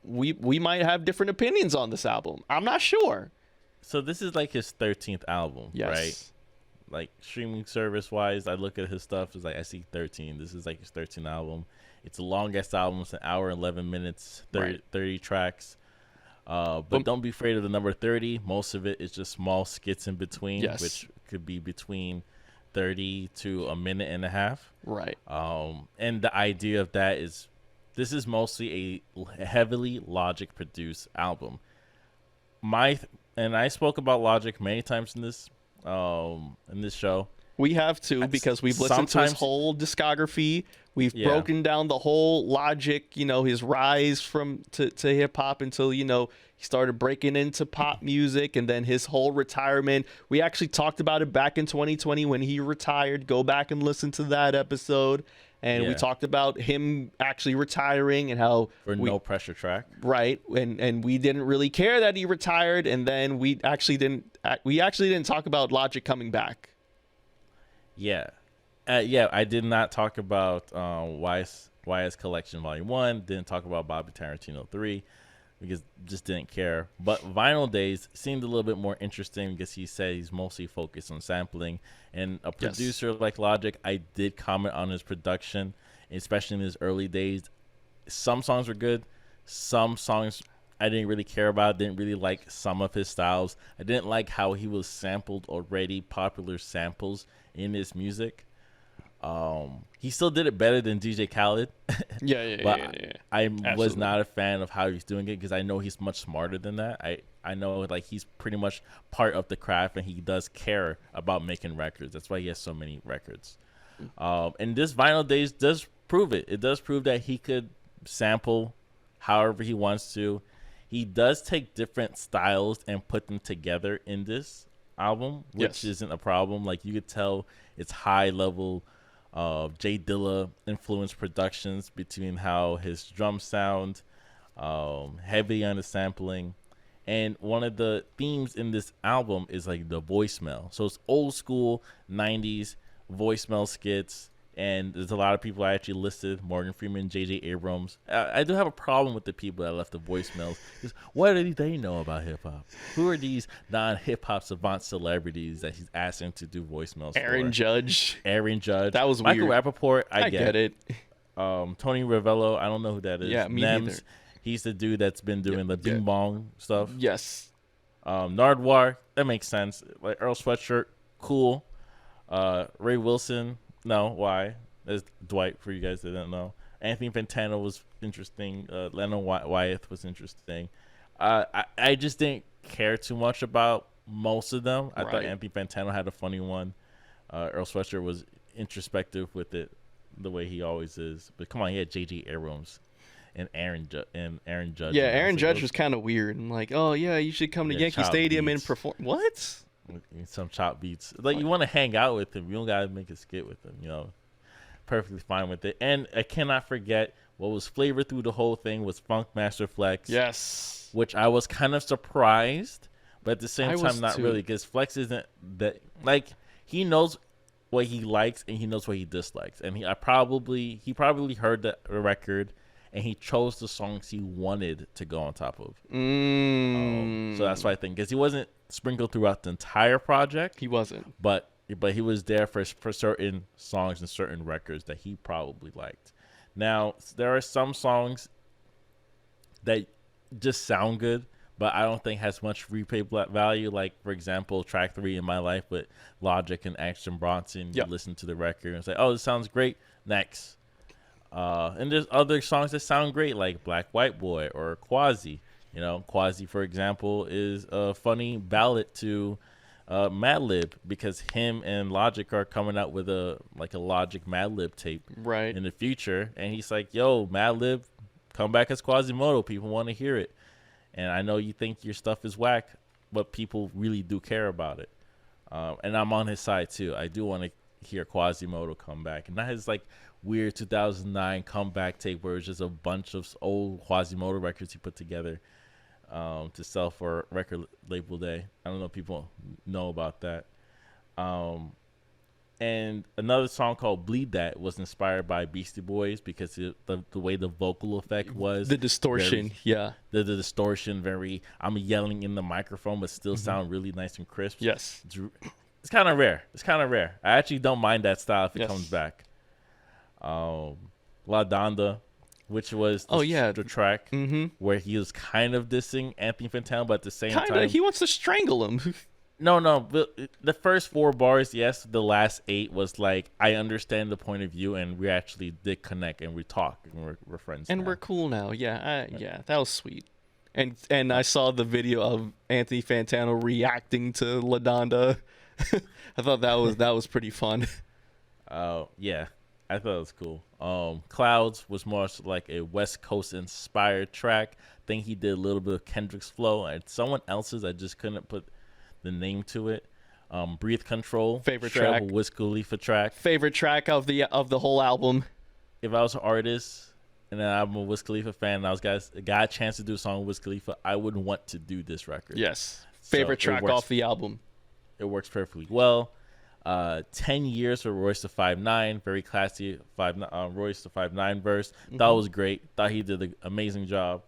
S1: we might have different opinions on this album. I'm not sure.
S2: So this is like his 13th album,
S1: yes,
S2: right? Like streaming service wise, I look at his stuff, it's like I see 13. This is like his 13th album. It's the longest album. It's an hour and 11 minutes, 30 tracks. But don't be afraid of the number 30. Most of it is just small skits in between,
S1: yes,
S2: which could be between 30 to a minute and a half.
S1: Right.
S2: And the idea of that is this is mostly a heavily Logic produced album. And I spoke about Logic many times in this show.
S1: We have to, because we've listened to his whole discography. We've broken down the whole Logic, his rise to hip hop until, he started breaking into pop music, and then his whole retirement. We actually talked about it back in 2020 when he retired. Go back and listen to that episode. And we talked about him actually retiring and how
S2: No Pressure track.
S1: Right. And we didn't really care that he retired. And then we actually didn't talk about Logic coming back.
S2: Yeah. I did not talk about YS Collection Volume 1. Didn't talk about Bobby Tarantino 3. because just didn't care. But Vinyl Days seemed a little bit more interesting because he said he's mostly focused on sampling. And a producer like Logic, I did comment on his production, especially in his early days. Some songs were good. Some songs I didn't really care about. Didn't really like some of his styles. I didn't like how he was sampled already popular samples in his music. He still did it better than DJ Khaled.
S1: Yeah.
S2: I
S1: Absolutely.
S2: was not a fan of how he's doing it because I know he's much smarter than that. I know like he's pretty much part of the craft and he does care about making records. That's why he has so many records. And this Vinyl Days does prove it. It does prove that he could sample however he wants to. He does take different styles and put them together in this album, which isn't a problem. Like you could tell it's high level Jay Dilla influenced productions between how his drums sound, heavy on the sampling. And one of the themes in this album is like the voicemail. So it's old school 90s voicemail skits. And there's a lot of people I actually listed: Morgan Freeman, J.J. Abrams. I do have a problem with the people that left the voicemails. What do they know about hip hop? Who are these non-hip hop savant celebrities that he's asking to do voicemails
S1: Aaron
S2: for?
S1: Judge.
S2: That was
S1: Michael
S2: weird. Rappaport, I
S1: get it.
S2: Tony Ravello, I don't know who that is.
S1: Yeah, me
S2: Nems,
S1: neither.
S2: he's the dude that's been doing the Bing Bong stuff.
S1: Yes.
S2: Nardwuar, that makes sense. Like Earl Sweatshirt, cool. Ray Wilson, no, why? There's Dwight, for you guys that didn't know. Anthony Fantano was interesting. Leno Wyeth was interesting. I just didn't care too much about most of them. I thought Anthony Fantano had a funny one. Earl Sweatshirt was introspective with it, the way he always is. But come on, he had J.J. Abrams and Aaron Judge.
S1: Yeah, Aaron Judge was kind of weird. And like, oh yeah, you should come to Yankee Stadium and perform. What?
S2: Some chop beats. Like you want to hang out with him, you don't gotta make a skit with him. You know, perfectly fine with it. And I cannot forget what was flavored through the whole thing was Funk Master Flex.
S1: Yes,
S2: which I was kind of surprised, but at the same time not really, because Flex isn't that like he knows what he likes and he knows what he dislikes, and he probably heard the record and he chose the songs he wanted to go on top of. So that's why I think, because he wasn't sprinkled throughout the entire project.
S1: He wasn't,
S2: but he was there for certain songs and certain records that he probably liked. Now there are some songs that just sound good, but I don't think has much replay value. Like for example, track 3 in My Life with Logic and Action Bronson. You listen to the record and say, "Oh, this sounds great." Next. And there's other songs that sound great, like Black White Boy or Quasi. You know, Quasi, for example, is a funny ballad to Madlib, because him and Logic are coming out with a Logic Madlib tape in the future. And he's like, yo, Madlib, come back as Quasimodo. People want to hear it. And I know you think your stuff is whack, but people really do care about it. And I'm on his side, too. I do want to hear Quasimodo come back. And that is like weird 2009 comeback tape where it's just a bunch of old Quasimodo records he put together to sell for record label day. I don't know if people know about that. And another song called Bleed That was inspired by Beastie Boys because the way the vocal effect was.
S1: The distortion,
S2: The distortion, I'm yelling in the microphone but still sound really nice and crisp.
S1: Yes.
S2: It's kind of rare. I actually don't mind that style if it comes back. La Donda, which was the track where he was kind of dissing Anthony Fantano, but at the same time
S1: he wants to strangle him.
S2: No, but the first 4 bars, yes. The last 8 was like, I understand the point of view, and we actually did connect, and we talk, and we're friends
S1: and
S2: now.
S1: We're cool now. Yeah, that was sweet. And I saw the video of Anthony Fantano reacting to La Donda. I thought that was pretty fun.
S2: Yeah, I thought it was cool. Clouds was more like a West Coast inspired track. I think he did a little bit of Kendrick's flow and someone else's. I just couldn't put the name to it. Breathe Control,
S1: favorite track.
S2: Wiz Khalifa track.
S1: Favorite track of the whole album.
S2: If I was an artist and I'm a Wiz Khalifa fan, and I got a chance to do a song with Wiz Khalifa, I would want to do this record.
S1: Yes, favorite track off the album.
S2: It works perfectly well. 10 years for Royce da 5'9", very classy. Royce da 5'9" verse. Thought it was great. Thought he did an amazing job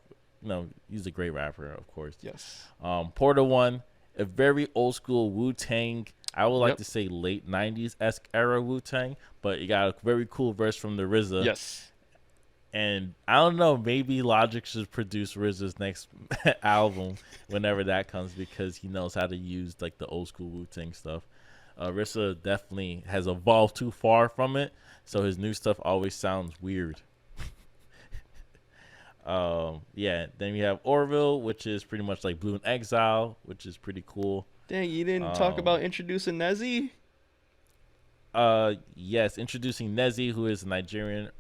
S2: he's a great rapper, of course.
S1: Yes.
S2: Porter One, a very old school Wu Tang. I would like
S1: Yep.
S2: to say late '90s esque era Wu Tang, but you got a very cool verse from the RZA.
S1: Yes.
S2: And I don't know, maybe Logic should produce RZA's next album whenever that comes, because he knows how to use like the old school Wu Tang stuff. RZA definitely has evolved too far from it, so his new stuff always sounds weird. Yeah. Then we have Orville, which is pretty much like Blue in Exile, which is pretty cool.
S1: Dang, you didn't talk about introducing Nezzy?
S2: Yes, introducing Nezzy, who is a Nigerian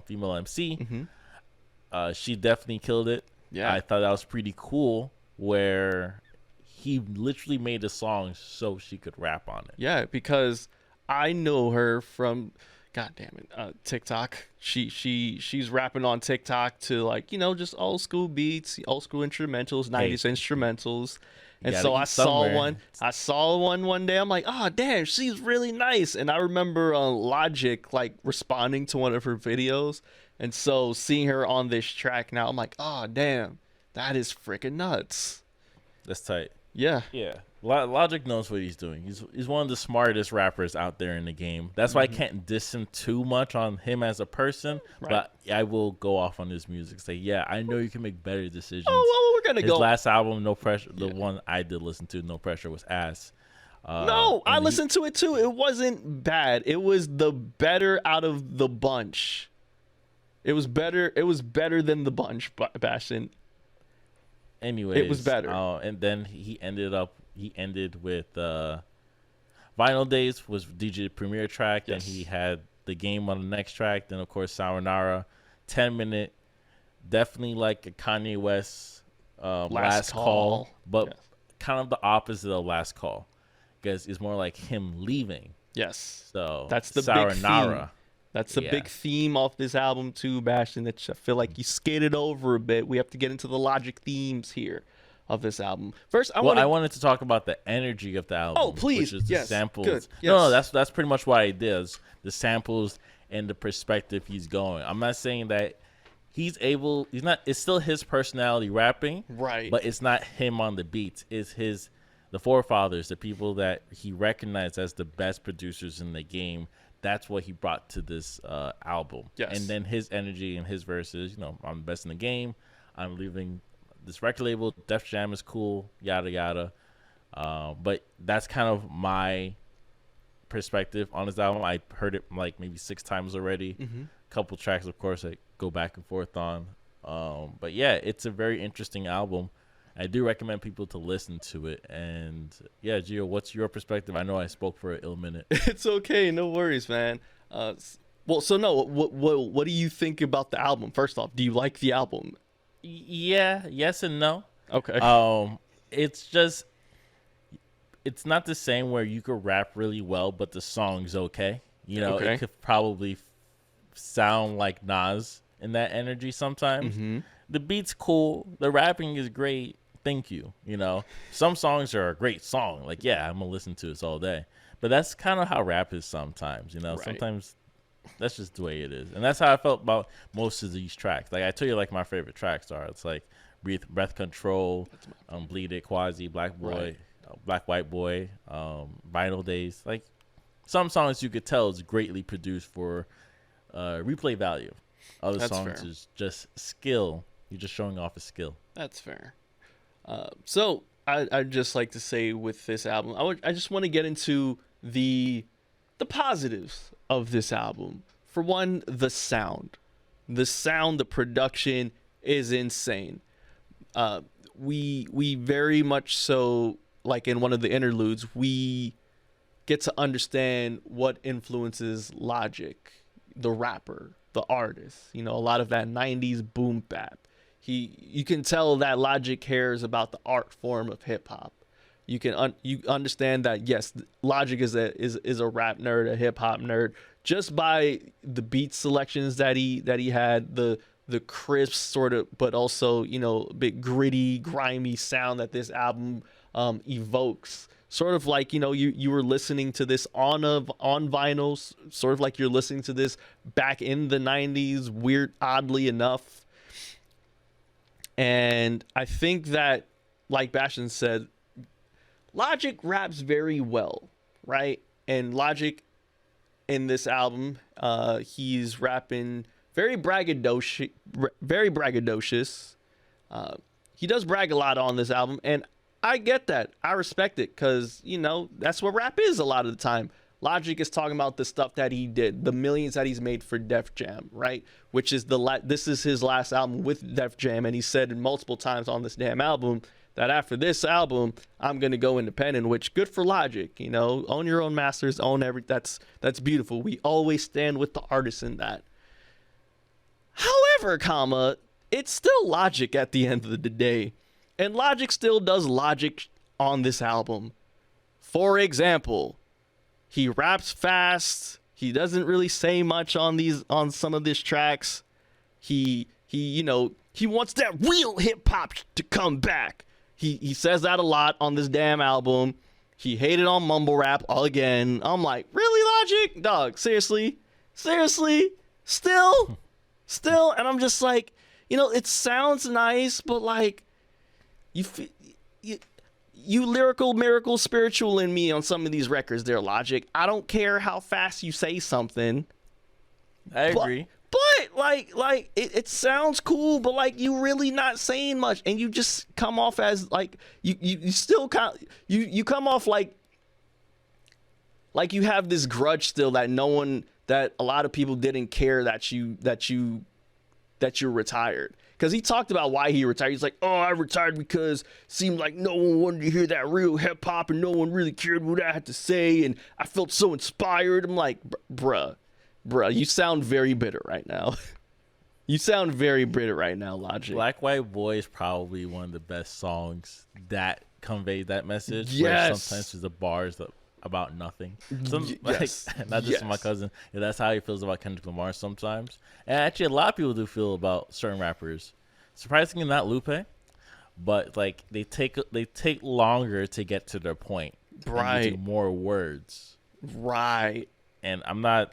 S2: female MC.
S1: Mm-hmm.
S2: She definitely killed it.
S1: Yeah.
S2: I thought that was pretty cool, where he literally made a song so she could rap on it.
S1: Yeah, because I know her from, God damn it, TikTok. She's rapping on TikTok to, like, just old school beats, old school instrumentals, 90s instrumentals. And so I saw one day. I'm like, oh damn, she's really nice. And I remember Logic like responding to one of her videos, and so seeing her on this track now, I'm like, oh damn, that is freaking nuts.
S2: That's tight.
S1: Yeah.
S2: Yeah. Logic knows what he's doing. He's one of the smartest rappers out there in the game. That's why I can't diss him too much on him as a person, but I will go off on his music. Say, yeah, I know you can make better decisions.
S1: Oh, well, we're gonna
S2: his
S1: go.
S2: His last album, No Pressure, the one I did listen to, No Pressure, was ass.
S1: No, I listened to it too. It wasn't bad. It was the better out of the bunch. It was better. It was better than the bunch, Bashtin.
S2: Anyways,
S1: it was better.
S2: And then he ended with Vinyl Days was DJ premiere track.
S1: Yes.
S2: Then he had The Game on the next track. Then of course Sayonara, 10-minute, definitely like a Kanye West last call, but kind of the opposite of Last Call, because it's more like him leaving.
S1: Yes.
S2: So
S1: that's the
S2: Sayonara.
S1: big theme. That's the big theme off this album too, Bashtin, that I feel like you skated over a bit. We have to get into the Logic themes here of this album. First, I
S2: wanted to talk about the energy of the album.
S1: Oh, please.
S2: Which is
S1: yes.
S2: the samples.
S1: Good. Yes.
S2: No, that's pretty much what it is. The samples and the perspective he's going. I'm not saying that he's not, it's still his personality rapping.
S1: Right.
S2: But it's not him on the beats. It's the forefathers, the people that he recognized as the best producers in the game. That's what he brought to this album.
S1: Yes.
S2: And then his energy and his verses, I'm the best in the game. I'm leaving this record label. Def Jam is cool, yada, yada. But that's kind of my perspective on this album. I heard it like maybe 6 times already.
S1: Mm-hmm.
S2: Couple tracks, of course, I go back and forth on. But yeah, it's a very interesting album. I do recommend people to listen to it. And yeah, Gio, what's your perspective? I know I spoke for an ill minute.
S1: It's okay, no worries, man. What do you think about the album? First off, do you like the album?
S2: Yeah, yes and no.
S1: Okay.
S2: It's not the same where you could rap really well, but the song's okay. It could probably sound like Nas in that energy sometimes.
S1: Mm-hmm.
S2: The beat's cool. The rapping is great. Thank you. Some songs are a great song. Like, yeah, I'm going to listen to this all day. But that's kind of how rap is sometimes.
S1: Right.
S2: Sometimes that's just the way it is. And that's how I felt about most of these tracks. Like, I tell you, like, my favorite tracks are. It's like Breath Control, Bleed It, Quasi, Black Boy, Black White Boy, Vinyl Days. Like, some songs you could tell is greatly produced for replay value. Other songs is just skill. You're just showing off a skill.
S1: That's fair. So I'd just like to say with this album, I just want to get into the positives of this album. For one, the sound, the production is insane. We very much so, like in one of the interludes, we get to understand what influences Logic, the rapper, the artist. A lot of that 90s boom bap. You can tell that Logic cares about the art form of hip hop. You understand that, yes, Logic is a rap nerd, a hip hop nerd, just by the beat selections that he had, the crisp sort of, but also a bit gritty, grimy sound that this album evokes. Sort of like you were listening to this on vinyl, sort of like you're listening to this back in the 90s. Oddly enough. And I think that, like Bashtin said, Logic raps very well, right? And Logic in this album, he's rapping very braggadocious. Very braggadocious. He does brag a lot on this album, and I get that. I respect it because, you know, that's what rap is a lot of the time. Logic is talking about the stuff that he did, the millions that he's made for Def Jam, right? Which is this is his last album with Def Jam, and he said multiple times on this damn album that after this album, I'm gonna go independent. Which good for Logic, you know, own your own masters, own that's beautiful. We always stand with the artist in that. However, comma, it's still Logic at the end of the day, and Logic still does Logic on this album. For example, he raps fast. He doesn't really say much on some of these tracks. He you know, he wants that real hip hop to come back. He says that a lot on this damn album. He hated on mumble rap all again. I'm like, really, Logic? Dog, seriously? Still? And I'm just like, you know, it sounds nice, but like, you lyrical, miracle, spiritual in me on some of these records there, Logic. I don't care how fast you say something.
S2: I agree.
S1: But like it sounds cool, but like you really not saying much, and you just come off as like you still you come off like you have this grudge still that that a lot of people didn't care that you're retired. Because he talked about why he retired. He's like, oh, I retired because it seemed like no one wanted to hear that real hip hop and no one really cared what I had to say, and I felt so inspired. I'm like, bruh, you sound very bitter right now. You sound very bitter right now, Logic.
S2: Black White Boy is probably one of the best songs that conveyed that message.
S1: Yes.
S2: Where sometimes there's the bars about nothing.
S1: Yes.
S2: Like, not just my cousin. Yeah, that's how he feels about Kendrick Lamar sometimes. And actually, a lot of people do feel about certain rappers. Surprisingly, not Lupe, but like they take longer to get to their point.
S1: Right.
S2: And do more words.
S1: Right.
S2: And I'm not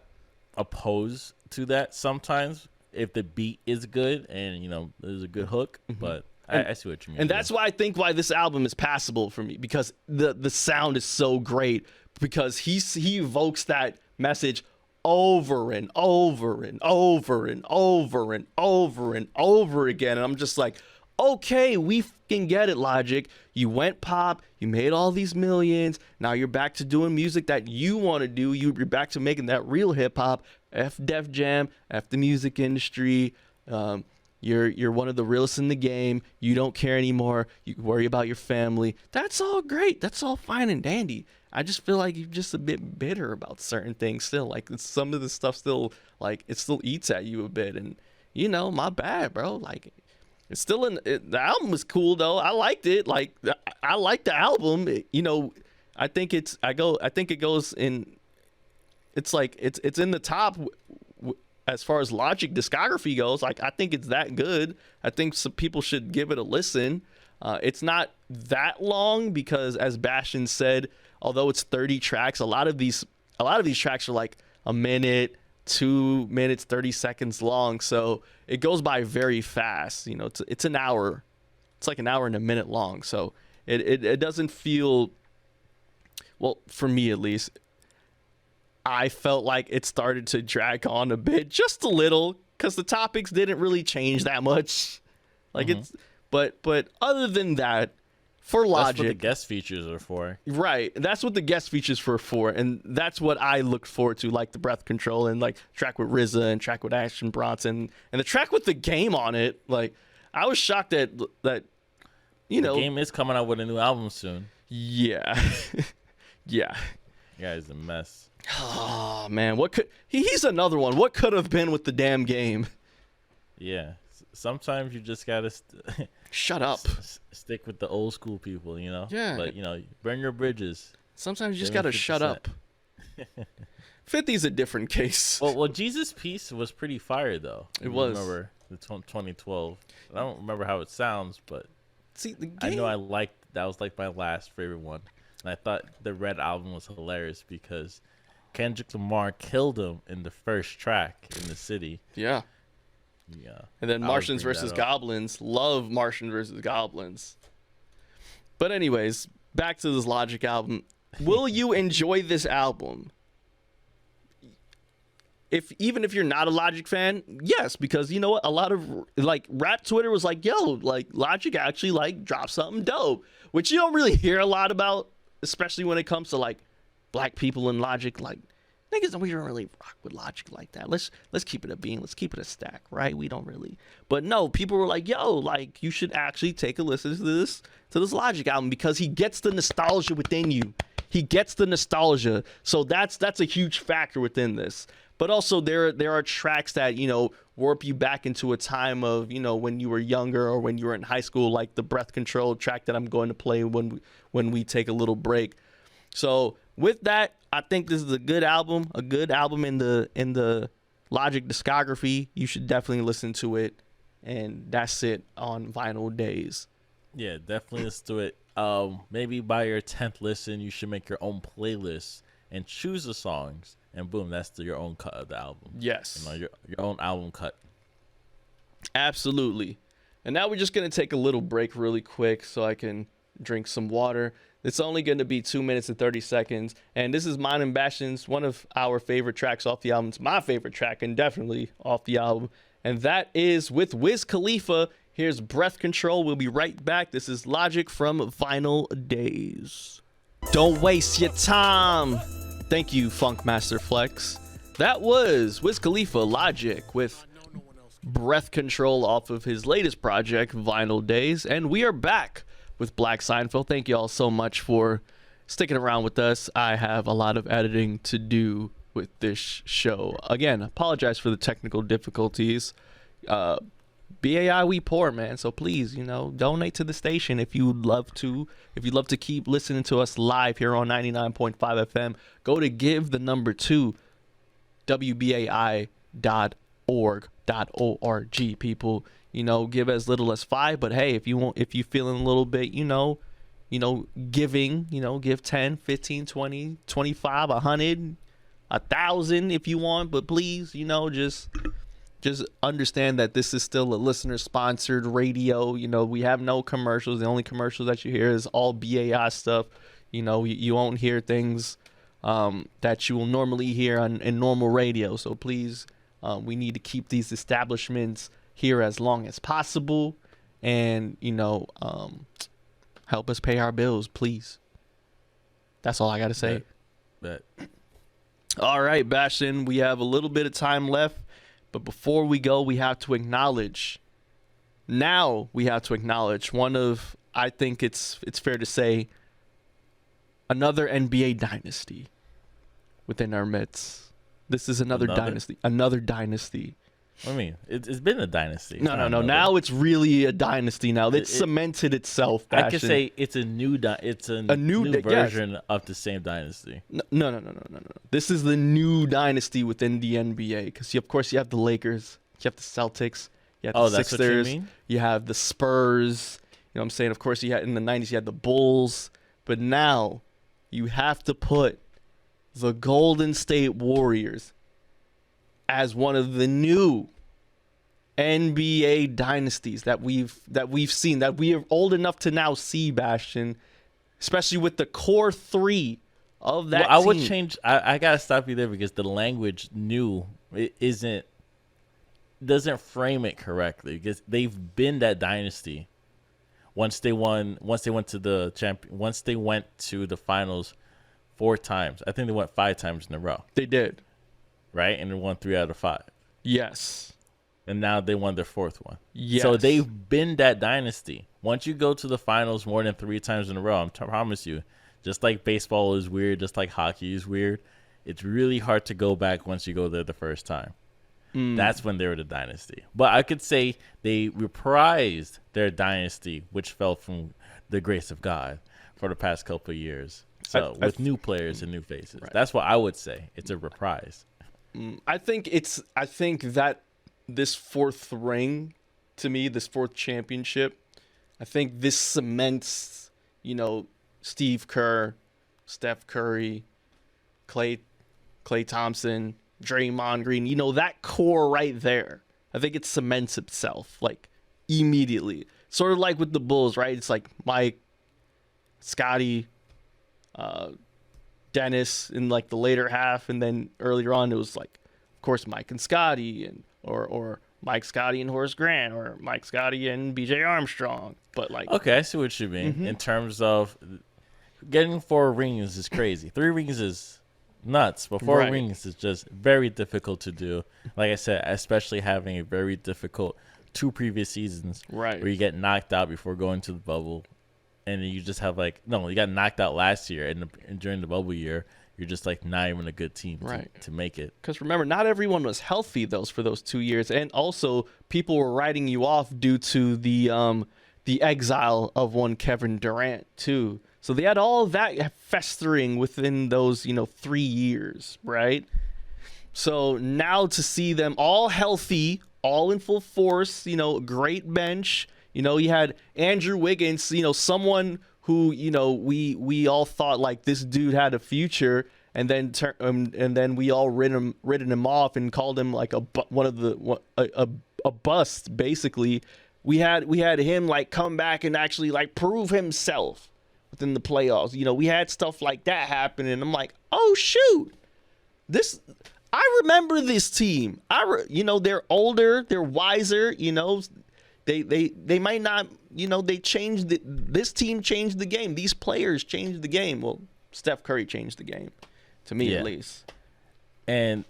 S2: opposed to that sometimes if the beat is good and, you know, there's a good hook. Mm-hmm. But I see what you mean.
S1: And that's why I think why this album is passable for me, because the sound is so great, because he evokes that message over and over and over and over and over and over again. And I'm just like, okay, we can get it, Logic. You went pop, you made all these millions, now you're back to doing music that you want to do. You're back to making that real hip hop. F Def Jam, F the music industry. You're one of the realest in the game. You don't care anymore. You worry about your family. That's all great. That's all fine and dandy. I just feel like you're just a bit bitter about certain things still. Like some of the stuff still, like, it still eats at you a bit. And, you know, my bad, bro. Like, it's still the album was cool though. I liked it. Like, I like the album. You know, I think it goes in. It's like it's in the top. As far as Logic discography goes, like, I think it's that good. I think some people should give it a listen. It's not that long because, as Bashtin said, although it's 30 tracks, a lot of these tracks are like a minute, 2 minutes, 30 seconds long. So it goes by very fast. You know, it's an hour. It's like an hour and a minute long. So it doesn't feel, well, for me at least, I felt like it started to drag on a bit, just a little, because the topics didn't really change that much. Like, it's, but other than that, for Logic,
S2: that's what the guest features are for.
S1: Right, that's what the guest features were for, and that's what I looked forward to, like the Breath Control and like track with RZA and track with Action Bronson and the track with The Game on it. Like, I was shocked that you know,
S2: The Game is coming out with a new album soon.
S1: Yeah, yeah.
S2: Yeah, he's a mess.
S1: Oh man, he's another one. What could have been with the damn Game?
S2: Yeah, sometimes you just gotta
S1: shut up.
S2: Stick with the old school people, you know.
S1: Yeah,
S2: but you know, burn your bridges.
S1: Sometimes you just gotta shut up. 50's a different case.
S2: Well, Jesus Piece was pretty fire though.
S1: It was.
S2: Remember the 2012? I don't remember how it sounds, but
S1: see, the Game,
S2: I know that was like my last favorite one. And I thought the Red album was hilarious because Kendrick Lamar killed him in the first track in the city.
S1: Yeah.
S2: Yeah.
S1: And then
S2: I would
S1: Martians
S2: bring that
S1: versus
S2: up.
S1: Goblins. Love Martians versus Goblins. But anyways, back to this Logic album. Will you enjoy this album? Even if you're not a Logic fan, yes, because you know what? A lot of like rap Twitter was like, yo, like Logic actually like dropped something dope, which you don't really hear a lot about, especially when it comes to like black people in Logic. Like niggas, we don't really rock with Logic like that. Let's keep it a bean. Let's keep it a stack, right? We don't really. But no, people were like, yo, like you should actually take a listen to this Logic album because he gets the nostalgia within you. He gets the nostalgia. So that's a huge factor within this. But also there are tracks that, you know, warp you back into a time of, you know, when you were younger or when you were in high school, like the Breath Control track that I'm going to play when we take a little break. So with that, I think this is a good album in the Logic discography. You should definitely listen to it. And that's it on Vinyl Days.
S2: Yeah, definitely listen to it. Maybe by your 10th listen, you should make your own playlist and choose the songs, and boom, that's your own cut of the album.
S1: Yes.
S2: You know, your own album cut.
S1: Absolutely. And now we're just going to take a little break really quick so I can drink some water. It's only going to be 2 minutes and 30 seconds. And this is mine and Bashtin's, one of our favorite tracks off the album. It's my favorite track and definitely off the album. And that is with Wiz Khalifa. Here's Breath Control. We'll be right back. This is Logic from Vinyl Days. Don't waste your time. Thank you, Funkmaster Flex. That was Wiz Khalifa, Logic, with Breath Control off of his latest project, Vinyl Days. And we are back with Black Seinfeld. Thank you all so much for sticking around with us. I have a lot of editing to do with this show. Again, apologize for the technical difficulties. BAI we poor, man, so please, you know, donate to the station if you'd love to. If you'd love to keep listening to us live here on 99.5 FM, go to give the number 2 wbai.org, people. You know, give as little as $5, but hey, if you feeling a little bit, you know, giving, you know, give 10, 15, 20, 25, 100, 1,000 if you want, but please, you know, just understand that this is still a listener-sponsored radio. You know, we have no commercials. The only commercials that you hear is all BAI stuff. You know, you won't hear things that you will normally hear in normal radio. So please, we need to keep these establishments here as long as possible, and you know, help us pay our bills, please. That's all I gotta say.
S2: Bet.
S1: All right, Bashtin, we have a little bit of time left. But before we go, we have to acknowledge one of, I think it's fair to say, another NBA dynasty within our midst. This is another dynasty.
S2: I mean, it's been a dynasty.
S1: No. Now it's really a dynasty. Now it's cemented itself.
S2: I could say it's a new version of the same dynasty.
S1: No. This is the new dynasty within the NBA because of course you have the Lakers, you have the Celtics, you have the Sixers,
S2: that's what you mean?
S1: You have the Spurs. You know what I'm saying? Of course, you had in the 90s you had the Bulls, but now you have to put the Golden State Warriors as one of the new NBA dynasties that we've seen, that we are old enough to now see, Bashtin, especially with the core 3 of that team.
S2: I would change. I gotta stop you there because the language "new" doesn't frame it correctly because they've been that dynasty. Once they went to the finals 4 times. I think they went 5 times in a row.
S1: They did.
S2: Right? And they won 3 out of 5.
S1: Yes.
S2: And now they won their 4th one.
S1: Yes.
S2: So they've been that dynasty. Once you go to the finals more than 3 times in a row, I promise you, just like baseball is weird, just like hockey is weird, it's really hard to go back once you go there the first time. That's when they were the dynasty. But I could say they reprised their dynasty, which fell from the grace of God for the past couple of years. So with new players and new faces. Right. That's what I would say. It's a reprise.
S1: I think that this 4th ring, to me, this 4th championship, I think this cements, you know, Steve Kerr, Steph Curry, Klay Thompson, Draymond Green, you know, that core right there. I think it cements itself like immediately. Sort of like with the Bulls, right? It's like Mike, Scotty, Dennis in like the later half, and then earlier on it was like, of course, Mike and Scotty, and or Mike, Scotty, and Horace Grant, or Mike, Scotty, and B.J. Armstrong. But like,
S2: Okay, I see what you mean. In terms of getting 4 rings is crazy. 3 rings is nuts, but 4
S1: Right.
S2: rings is just very difficult to do. Like I said, especially having a very difficult 2 previous seasons
S1: Right.
S2: where you get knocked out before going to the bubble, and then you just have like you got knocked out last year, and during the bubble year, you're just like not even a good team
S1: Right.
S2: to make it.
S1: Because remember, not everyone was healthy for those 2 years, and also people were writing you off due to the exile of one Kevin Durant too. So they had all of that festering within those 3 years, right? So now to see them all healthy, all in full force, great bench. You had Andrew Wiggins, someone who we all thought like this dude had a future, and then we all written him off and called him like a bust basically. We had him like come back and actually like prove himself within the playoffs. We had stuff like that happen, and I'm like, oh shoot, I remember this team. They're older, they're wiser. They might not. They changed this team changed the game. These players changed the game. Well, Steph Curry changed the game, to me at least.
S2: And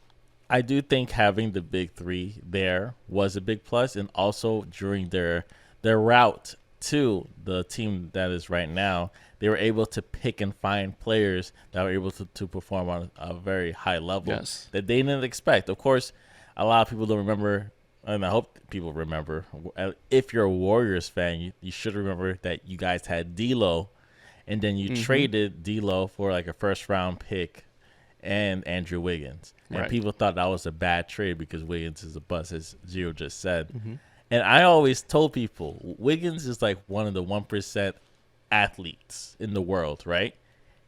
S2: I do think having the big 3 there was a big plus, and also during their route to the team that is right now, they were able to pick and find players that were able to perform on a very high level that they didn't expect. Of course, a lot of people don't remember, and I hope people remember. If you're a Warriors fan, you should remember that you guys had D'Lo, and then you traded D'Lo for like a first-round pick and Andrew Wiggins. And people thought that was a bad trade because Wiggins is a bust, as Gio just said. And I always told people, Wiggins is like one of the 1% athletes in the world, right?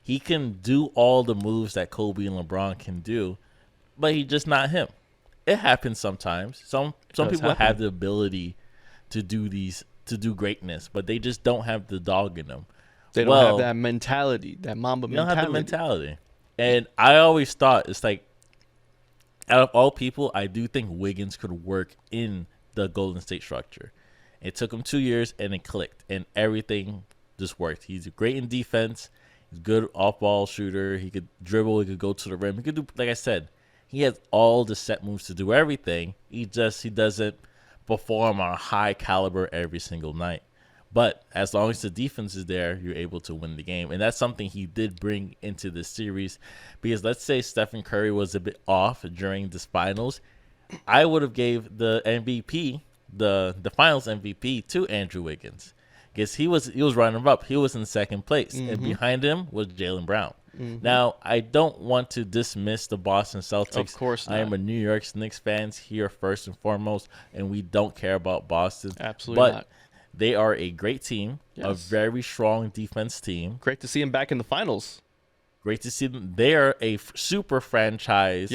S2: He can do all the moves that Kobe and LeBron can do, but he's just not him. It happens sometimes. Some people have the ability to do greatness, but they just don't have the dog in them.
S1: They don't have that mentality, that Mamba mentality.
S2: They don't have the mentality. And I always thought, it's like, out of all people, I do think Wiggins could work in the Golden State structure. It took him 2 years, and it clicked, and everything just worked. He's great in defense. He's good off-ball shooter. He could dribble. He could go to the rim. He could do, like I said, he has all the set moves to do everything. He doesn't perform on a high caliber every single night. But as long as the defense is there, you're able to win the game. And that's something he did bring into this series. Because let's say Stephen Curry was a bit off during this finals, I would have gave the MVP, the finals MVP, to Andrew Wiggins. Because he was running up. He was in second place. And behind him was Jaylen Brown. Now, I don't want to dismiss the Boston Celtics.
S1: Of course not.
S2: I am a New York Knicks fan here first and foremost, and we don't care about Boston.
S1: Absolutely not.
S2: They are a great team, a very strong defense team.
S1: Great to see him back in the finals.
S2: Great to see them. They are a super franchise,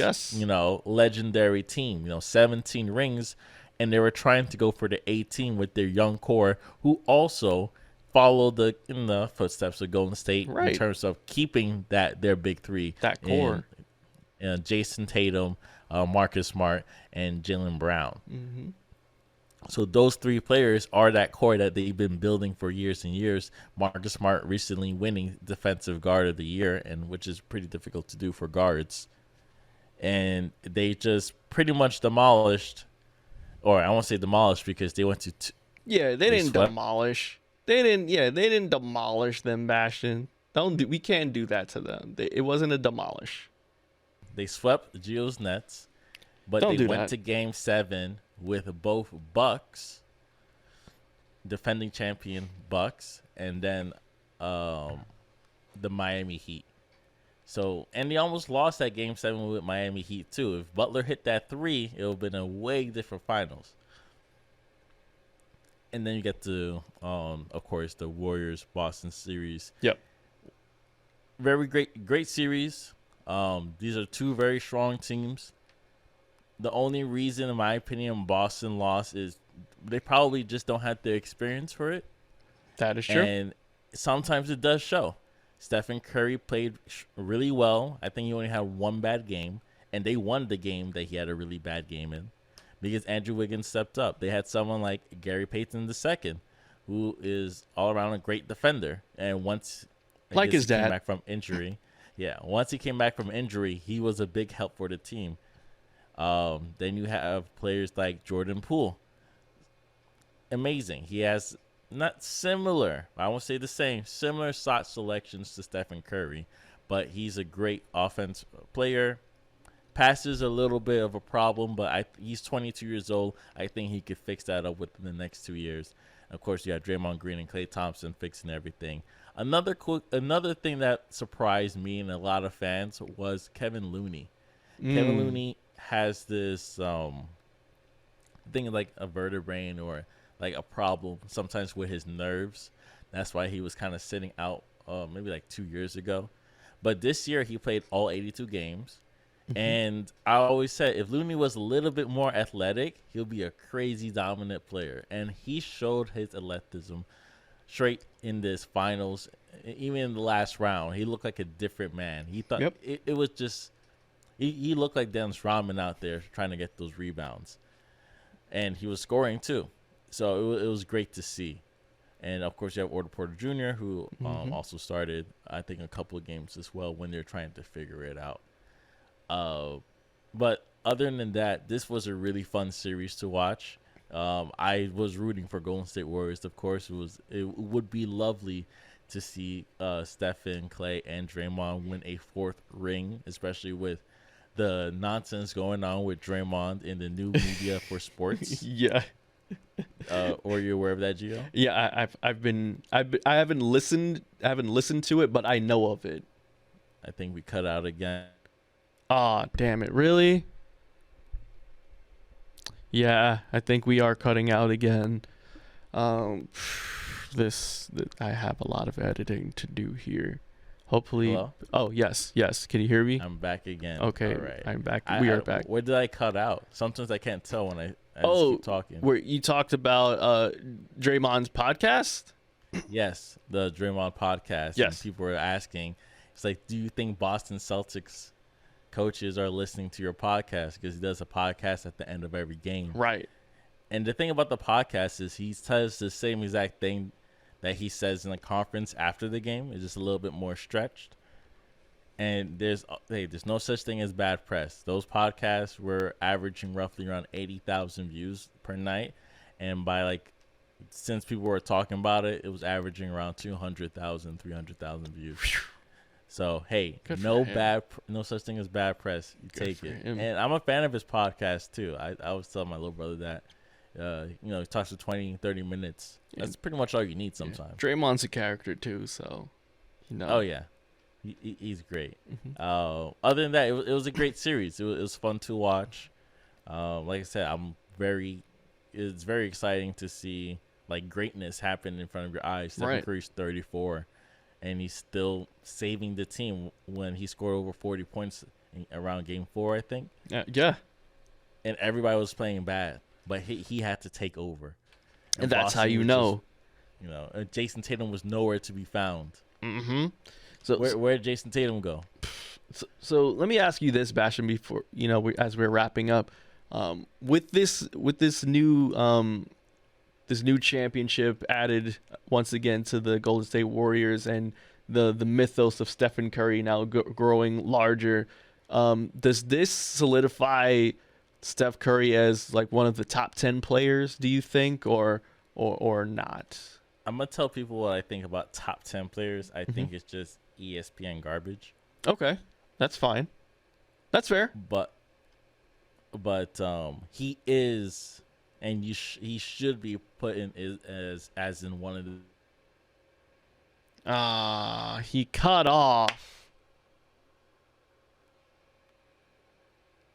S2: legendary team. 17 rings, and they were trying to go for the 18 with their young core, who also followed in the footsteps of Golden State in terms of keeping their big 3,
S1: that core.
S2: Jason Tatum, Marcus Smart, and Jaylen Brown. So those 3 players are that core that they've been building for years and years. Marcus Smart recently winning Defensive Guard of the Year, and which is pretty difficult to do for guards. And they just pretty much demolished, or I won't say demolished because they went to.
S1: They didn't demolish. They didn't demolish them, Bashtin. We can't do that to them. It wasn't a demolish.
S2: They swept Gio's Nets, but they went to Game 7 with both Bucks, defending champion Bucks, and then the Miami Heat. So, and they almost lost that Game 7 with Miami Heat too. If Butler hit that 3, it would have been a way different finals. And then you get to, of course, the Warriors-Boston series.
S1: Yep.
S2: Very great series. These are 2 very strong teams. The only reason, in my opinion, Boston lost is they probably just don't have the experience for it.
S1: That is true.
S2: And sometimes it does show. Stephen Curry played really well. I think he only had one bad game, and they won the game that he had a really bad game in because Andrew Wiggins stepped up. They had someone like Gary Payton II, who is all around a great defender. And once
S1: like his dad
S2: came back from injury, once he came back from injury, he was a big help for the team. Then you have players like Jordan Poole. Amazing. He has not similar, I won't say the same, similar shot selections to Stephen Curry, but he's a great offense player. Passes a little bit of a problem, but he's 22 years old. I think he could fix that up within the next 2 years. Of course, you have Draymond Green and Klay Thompson fixing everything. Another thing that surprised me and a lot of fans was Kevin Looney. Kevin Looney has this thing like a vertebrae or like a problem sometimes with his nerves. That's why he was kind of sitting out maybe like 2 years ago. But this year he played all 82 games. And I always said if Looney was a little bit more athletic, he'll be a crazy dominant player. And he showed his athleticism straight in this finals. Even in the last round, he looked like a different man. He thought it was just he looked like Dennis Rodman out there trying to get those rebounds. And he was scoring too. So it was great to see. And, of course, you have Otto Porter Jr., who also started, I think, a couple of games as well when they're trying to figure it out. But other than that, this was a really fun series to watch. I was rooting for Golden State Warriors. Of course, it would be lovely to see Stephen, Klay, and Draymond win a fourth ring, especially with the nonsense going on with Draymond in the new media for sports.
S1: Yeah.
S2: Or you're aware of that, Gio?
S1: Yeah, I haven't listened to it, but I know of it.
S2: I think we cut out again.
S1: Ah, damn it! Really? Yeah, I think we are cutting out again. I have a lot of editing to do here. Hopefully.
S2: Hello?
S1: Oh, yes. Can you hear me?
S2: I'm back again.
S1: Okay,
S2: all right.
S1: I'm back. We are back.
S2: Where did I cut out? Sometimes I can't tell when I just keep talking.
S1: Where you talked about Draymond's podcast?
S2: Yes, the Draymond podcast.
S1: Yes.
S2: And people were asking, it's like, do you think Boston Celtics coaches are listening to your podcast? Because he does a podcast at the end of every game.
S1: Right.
S2: And the thing about the podcast is he says the same exact thing that he says in the conference after the game. It's just a little bit more stretched. And there's no such thing as bad press. Those podcasts were averaging roughly around 80,000 views per night. And since people were talking about it, it was averaging around 200,000, 300,000 views. So, hey, no such thing as bad press. You take it.
S1: Him.
S2: And I'm a fan of his podcast, too. I was telling my little brother that. He talks for 20, 30 minutes. That's pretty much all you need sometimes.
S1: Yeah. Draymond's a character, too, so,
S2: Oh, yeah. He's great.
S1: Mm-hmm.
S2: Other than that, it was a great series. It was fun to watch. Like I said, it's very exciting to see greatness happen in front of your eyes. Stephen Curry's 34, and he's still saving the team when he scored over 40 points around Game 4, I think.
S1: Yeah.
S2: And everybody was playing bad, but he had to take over.
S1: And that's Boston, how you know.
S2: Jason Tatum was nowhere to be found.
S1: Mm-hmm.
S2: So where did Jason Tatum go?
S1: So let me ask you this, Bashtin, before as we're wrapping up, with this new championship added once again to the Golden State Warriors and the mythos of Stephen Curry now growing larger, does this solidify Steph Curry as one of the top 10 players? Do you think, or not?
S2: I'm gonna tell people what I think about top 10 players. I think it's just ESPN garbage.
S1: Okay, that's fine. That's fair.
S2: But he is, and he should be put in as in one of the.
S1: He cut off.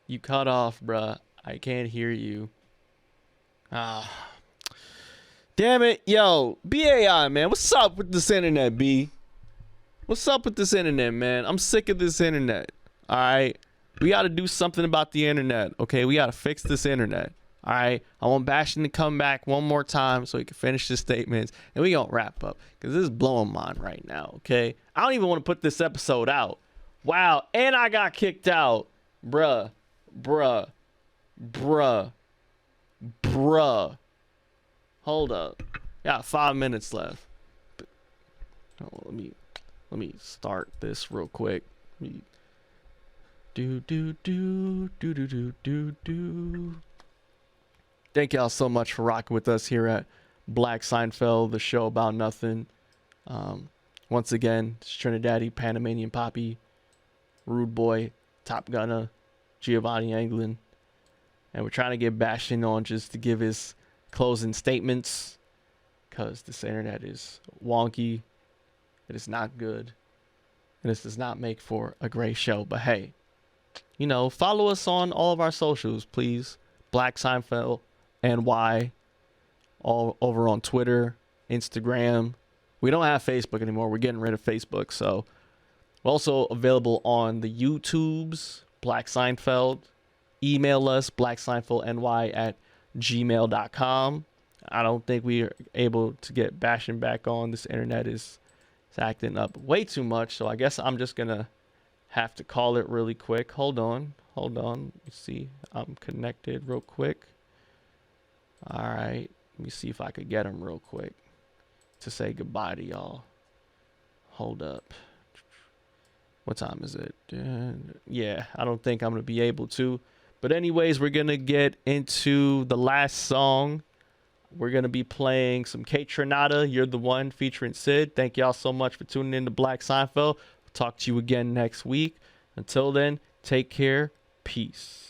S1: You cut off, bruh. I can't hear you. Damn it. Yo, BAI, man. What's up with this internet, B? What's up with this internet, man? I'm sick of this internet. All right. We got to do something about the internet, okay? We got to fix this internet. All right, I want Bashtin to come back one more time so he can finish his statements, and we gonna wrap up because this is blowing mine right now. Okay, I don't even want to put this episode out. Wow, and I got kicked out, bruh. Hold up, got 5 minutes left. Oh, let me start this real quick. Do. Thank y'all so much for rocking with us here at Black Seinfeld, the show about nothing. Once again, it's Trinidaddy, Panamanian Poppy, Rude Boy, Top Gunner, Giovanni Anglin. And we're trying to get Bashtin on just to give his closing statements because this internet is wonky. It is not good. And this does not make for a great show. But hey, you know, follow us on all of our socials, please. Black Seinfeld NY, all over on Twitter, Instagram. We don't have Facebook anymore. We're getting rid of Facebook. So we're also available on the YouTubes, Black Seinfeld. Email us, blackseinfeldny@gmail.com. I don't think we are able to get Bashtin back on. This internet is acting up way too much. So I guess I'm just going to have to call it really quick. Hold on. Let me see. I'm connected real quick. All right. Let me see if I could get him real quick to say goodbye to y'all. Hold up. What time is it? Yeah, I don't think I'm going to be able to. But anyways, we're going to get into the last song. We're going to be playing some K Tronada, You're the One, featuring Sid. Thank y'all so much for tuning in to Black Seinfeld. We'll talk to you again next week. Until then, take care. Peace.